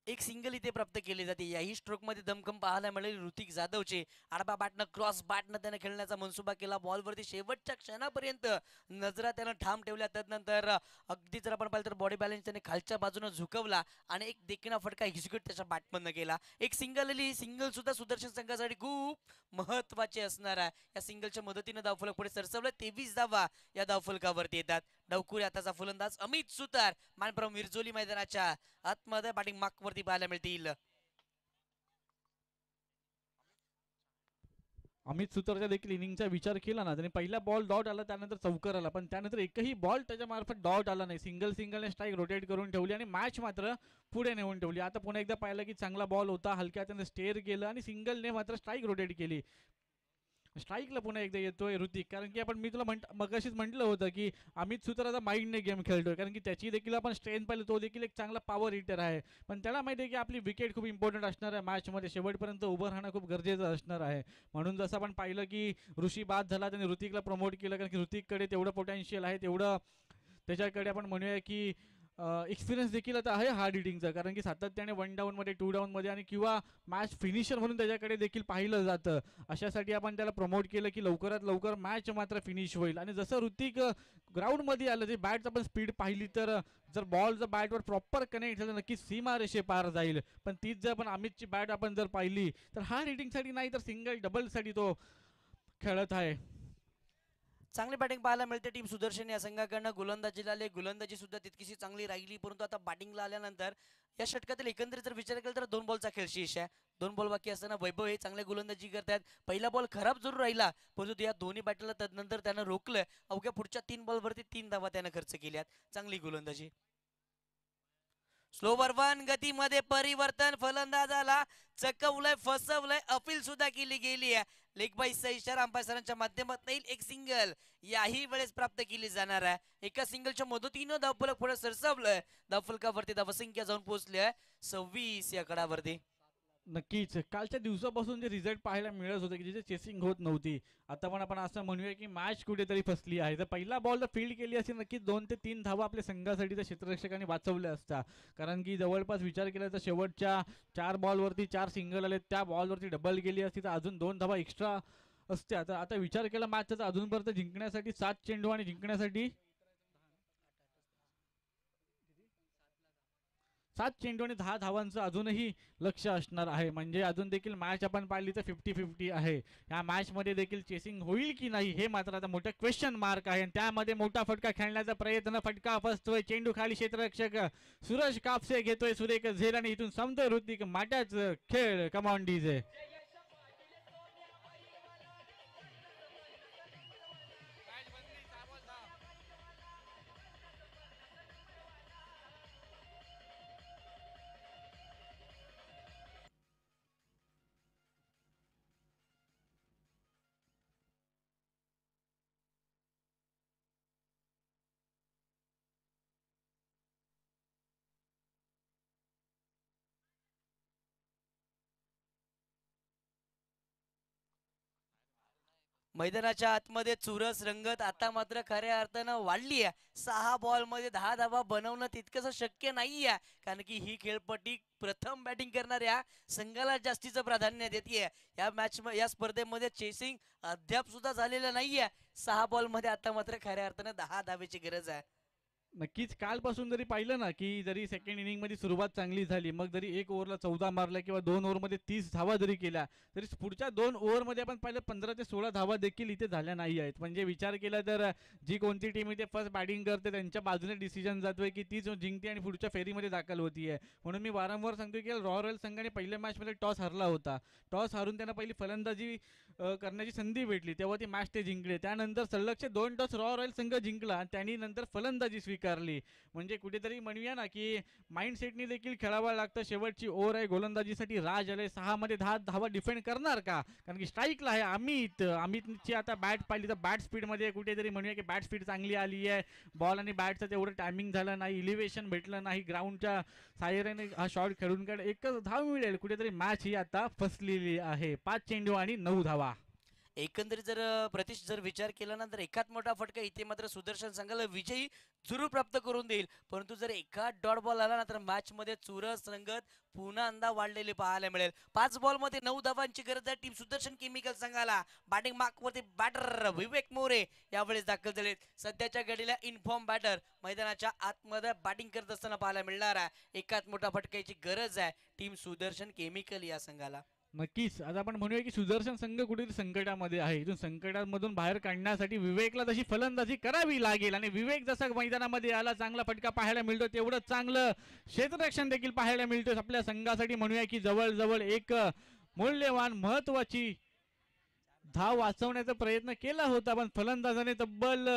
एक सिंगल इथे प्राप्त केली जाते. याही स्ट्रोक मध्ये दमखम पाहायला मिळेल ऋतिक जाधवचे. आडबा बॅटनं क्रॉस बॅटनं त्याने खेळण्याचा मनसुबा केला. बॉलवरती शेवटच्या क्षणापर्यंत नजरा त्यानं ठाम ठेवल्या. त्यानंतर अगदी जर आपण पाहिलं तर बॉडी बॅलन्स त्याने खालच्या बाजूने झुकवला आणि एक देखील फटका एक्झिक्यूट त्याच्या बॅटमधनं केला. एक सिंगल आली. सिंगल सुद्धा सुदर्शन संघासाठी खूप महत्वाचे असणार आहे. या सिंगलच्या मदतीने धावफलक पुढे सरसवलं. 23 धावा या धावफलकावरती येतात. डावखुरी आताचा फलंदाज अमित सुतार मानप्रम विरजोली मैदानाच्या आतमध्ये बॅटिंग मार्कवरती पाहायला मिळतील. अमित सुतारच्या देखील इनिंगचा विचार केला ना, त्याने पहिला बॉल डॉट आला, त्यानंतर चौकार आला, पण त्यानंतर एकही बॉल त्याच्या मार्फत डॉट आला नाही. सिंगलने स्ट्राईक रोटेट करून ठेवली आणि मॅच मात्र पुढे नेऊन ठेवली. आता पुन्हा एकदा पाहिलं की चांगला बॉल होता, हलक्या त्याने स्टेअर केलं आणि सिंगलने मात्र स्ट्राईक रोटेट केली. स्ट्राईकला पुन्हा एकदा येतोय ऋतिक, कारण की मी तुला मगाशीच म्हटलं होतं की अमित सुतार माइंडने गेम खेळतोय, कारण की त्याची देखील आपण स्ट्रेंथ पाहिलं, तो देखील एक चांगला पॉवर हिटर आहे. पण त्याला माहिती आहे की आपली विकेट खूप इम्पॉर्टंट असणार आहे मॅचमध्ये, शेवटपर्यंत उभं राहणं खूप गरजेचं असणार आहे. म्हणून जसं आपण पाहिलं की ऋषी बाद झाला, त्याने ऋतिकला प्रमोट केलं, कारण की ऋतिककडे तेवढं पोटेन्शियल आहे, तेवढं त्याच्याकडे आपण म्हणूया की एक्सपिरियन्स देखील आता आहे हार्ड हिटिंगचा, कारण की सातत्याने 1 डाऊनमध्ये 2 डाऊनमध्ये आणि किंवा मॅच फिनिशर म्हणून त्याच्याकडे देखील पाहिलं जातं. अशासाठी आपण त्याला प्रमोट केलं की लवकरात लवकर मॅच मात्र फिनिश होईल. आणि जसं ऋतिक ग्राउंडमध्ये आलं, ते बॅटचं आपण स्पीड पाहिली तर जर बॉल जर बॅटवर प्रॉपर कनेक्ट झालं नक्कीच सीमा रेषे पार जाईल. पण तीच जर आपण अमितची बॅट आपण जर पाहिली तर हार्ड हिटिंगसाठी नाही तर सिंगल डबलसाठी तो खेळत आहे. चांगली बॅटिंग पाहायला मिळते टीम सुदर्शन या संघाकडनं. गोलंदाजीला आले, गोलंदाजी सुद्धा तितकीशी चांगली राहिली, परंतु आता बॅटिंगला आल्यानंतर या षटकातील एकंदरीत जर विचार केला तर 2 बॉलचा खेळ शेष आहे. 2 बॉल बाकी असताना वैभव हे चांगले गोलंदाजी करतात. पहिला बॉल खराब जरूर राहिला, परंतु या दोन्ही बॅटला तदनंतर त्यानं रोखलं. अवघ्या पुढच्या 3 बॉलवरती 3 धावा त्यानं खर्च केल्यात. चांगली गोलंदाजी. स्लोवर वन गतीमध्ये परिवर्तन, फलंदाजाला चकवलंय, फसवलंय, अपील सुद्धा केली गेली आहे. लेग बाईसचा इशारा अंपायर सरांच्या माध्यमातून येईल. एक सिंगल याही वेळेस प्राप्त केली जाणार आहे. एका सिंगलच्या मदतीनं धावफलक पुढे सरसावलंय. धावफलकावरती धावसंख्या जाऊन पोहोचली आहे 26 या गडावरती. नक्कीच कालच्या दिवसापासून जे रिझल्ट पाहायला मिळत होते की जिथे चेसिंग होत नव्हती, आता पण आपण असं म्हणूया की मॅच कुठेतरी फसली आहे. तर पहिला बॉल जर फील्ड केली असती नक्कीच 2 ते 3 धावा आपल्या संघासाठी त्या क्षेत्ररक्षकांनी वाचवल्या असत्या. कारण की जवळपास विचार केला तर शेवटच्या 4 बॉलवरती 4 सिंगल आले, त्या बॉलवरती डबल गेली असती तर अजून 2 धावा एक्स्ट्रा असत्या. तर आता विचार केला मॅचचा तर अजूनपर्यंत जिंकण्यासाठी 7 चेंडू आणि जिंकण्यासाठी 7 चेंडू आणि 10 धावांचं अजूनही लक्ष असणार आहे. म्हणजे अजून देखील मॅच आपण पाहिली तर 50-50 आहे. या मॅचमध्ये देखील चेसिंग होईल की नाही हे मात्र आता मोठा क्वेश्चन मार्क आहे. आणि त्यामध्ये मोठा फटका खेळण्याचा प्रयत्न, फटका फसतोय, चेंडू खाली क्षेत्ररक्षक सूरज कापसे घेतोय सुरेख झेल आणि इथून संपतोय ऋतिक माट्याच खेळ. Command DJ. मैदानाच्या आतमध्ये चुरस रंगत आता मात्र खऱ्या अर्थानं वाढली आहे. 6 बॉल मध्ये 10 धावा बनवणं तितकंच शक्य नाही आहे. कारण की ही खेळपट्टी प्रथम बॅटिंग करणाऱ्या संघाला जास्तीचं प्राधान्य देते. या स्पर्धेमध्ये चेसिंग अद्याप सुद्धा झालेलं नाहीये. 6 बॉल मध्ये आता मात्र खऱ्या अर्थानं 10 धावेची गरज आहे. नक्कीच कालपासून जरी पाहिलं ना की जरी सेकंड इनिंग मध्ये सुरुवात चांगली झाली, मग जरी 1 ओव्हरला 14 मारल्या किंवा 2 ओव्हरमध्ये 30 धावा जरी केल्या, तरी पुढच्या 2 ओव्हरमध्ये आपण पाहिलं 15 ते 16 धावा देखील इथे झाल्या नाही आहेत. म्हणजे विचार केला तर जी कोणती टीम इथे फर्स्ट बॅटिंग करते त्यांच्या बाजूने डिसिजन जातोय की तीच जिंकते आणि पुढच्या फेरीमध्ये दाखल होतीये. म्हणून मी वारंवार सांगतो की रॉयल संघाने पहिल्या मॅचमध्ये टॉस हरला होता. टॉस हारून त्यांना पहिली फलंदाजी करण्याची संधी भेटली, तेव्हा ती मॅच ते जिंकले. त्यानंतर सलगचे 2 टॉस रॉयल संघ जिंकला आणि त्यांनी नंतर फलंदाजी स्वीकारली. म्हणजे कुठेतरी म्हणूया ना की माइंडसेटनी देखील खेळावं लागतं. शेवटची ओव्हर आहे गोलंदाजीसाठी, राज आले 6 मध्ये 10 धावा डिफेंड करणार का? कारण की स्ट्राईकला आहे अमितची आता बॅट पाहिली तर बॅट स्पीडमध्ये कुठेतरी म्हणूया की बॅट स्पीड चांगली आली आहे. बॉल आणि बॅटचं तेवढं टायमिंग झालं नाही, इलिव्हेशन भेटलं नाही, ग्राउंडच्या सायरेने हा शॉट खेळून काढ एकच धाव मिळेल. कुठेतरी मॅच ही आता फसलेली आहे. 5 चेंडू आणि 9 धावा. एकंदरीत जर प्रतीश जर विचार केला ना तर एकात मोठा फटका इथे मात्र सुदर्शन संघाला विजयी जरूर प्राप्त करून देईल. परंतु जर एकात डॉट बॉल आला ना तर मॅच मध्ये चुरस रंगत पुन्हा अंदा वाढलेली पाहायला मिळेल. 5 बॉल मध्ये 9 धावांची गरज आहे टीम सुदर्शन केमिकल संघाला. बॅटिंग मार्क वरती बॅटर विवेक मोरे यावेळेस दाखल झाले. सध्याच्या घडीला इनफॉर्म बॅटर मैदानाच्या आतमध्ये बॅटिंग करत असताना पाहायला मिळणार आहे. एकात मोठा फटक्याची गरज आहे टीम सुदर्शन केमिकल या संघाला. नक्कीच आता आपण म्हणूया की सुदर्शन संघ कुठेतरी संकटामध्ये आहे. इथून संकटामधून बाहेर काढण्यासाठी विवेकला तशी फलंदाजी करावी लागेल आणि विवेक जसा मैदानामध्ये आला चांगला फटका पाहायला मिळतो, तेवढं चांगलं क्षेत्ररक्षण देखील पाहायला मिळतं आपल्या संघासाठी. म्हणूया की जवळजवळ एक मूल्यवान महत्वाची धाव वाचवण्याचा प्रयत्न केला होता, पण फलंदाजाने तब्बल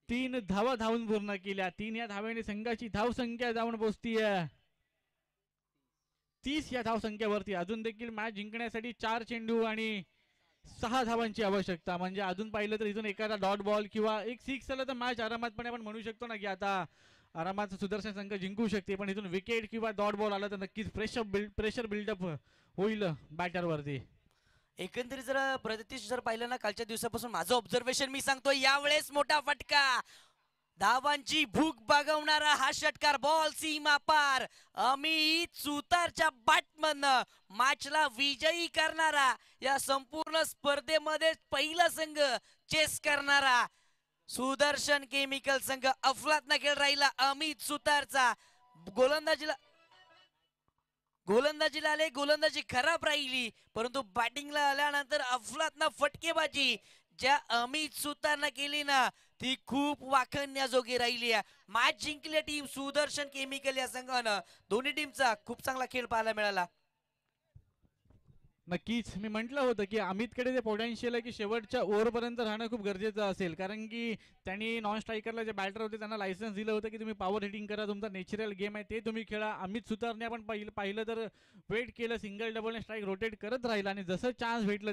3 धावा धावून पूर्ण केल्या. 3 या धावेने संघाची धावसंख्या जाऊन पोहोचतीये 30 या धावसंख्येवरती. अजून देखील मॅच जिंकण्यासाठी 4 चेंडू आणि 6 धावांची आवश्यकता. म्हणजे अजून पाहिलं तर इथून एखादा डॉट बॉल किंवा एक 6 आला तर मॅच आरामातपणे आपण म्हणू शकतो ना की आता आरामात सुदर्शन संघ जिंकू शकते. पण इथून विकेट किंवा डॉट बॉल आला तर नक्कीच प्रेशर बिल्डअप होईल बॅटरवरती. एकंदरीत जर प्रतीश जर पाहिलं ना कालच्या दिवसापासून माझं ऑब्झर्वेशन मी सांगतो, यावेळेस मोठा फटका, धावांची भूक बघवणारा हा षटकार, बॉल सीमा पार, अमित सुतारच्या बॅटमधनं मॅचला विजयी करणारा, या संपूर्ण स्पर्धेमध्ये पहिला संघ चेस करणारा सुदर्शन केमिकल संघ. अफलातला खेळ राहिला अमित सुतारचा. गोलंदाजीला आले, गोलंदाजी खराब राहिली, परंतु बॅटिंगला आल्यानंतर अफलातनं फटकेबाजी ज्या अमित सुतारनं केली ना ती खूप वाखण्याजोगी राहिली आहे. मॅच जिंकली टीम सुदर्शन केमिकल या संघानं. दोन्ही टीमचा खूप चांगला खेळ पाहायला मिळाला. नक्कीच मी म्हटलं होतं की अमितकडे जे पोटेन्शियल आहे की शेवटच्या ओव्हरपर्यंत राहणं खूप गरजेचं असेल, कारण की त्यांनी नॉन स्ट्रायकरला जे बॅटर होते त्यांना लायसन्स दिलं होतं की तुम्ही पॉवर हिटिंग करा, तुमचा नॅचरल गेम आहे ते तुम्ही खेळा. अमित सुतारने आपण पाहिलं तर वेट केलं, सिंगल डबल स्ट्राईक रोटेट करत राहिला आणि जसं चान्स भेटलं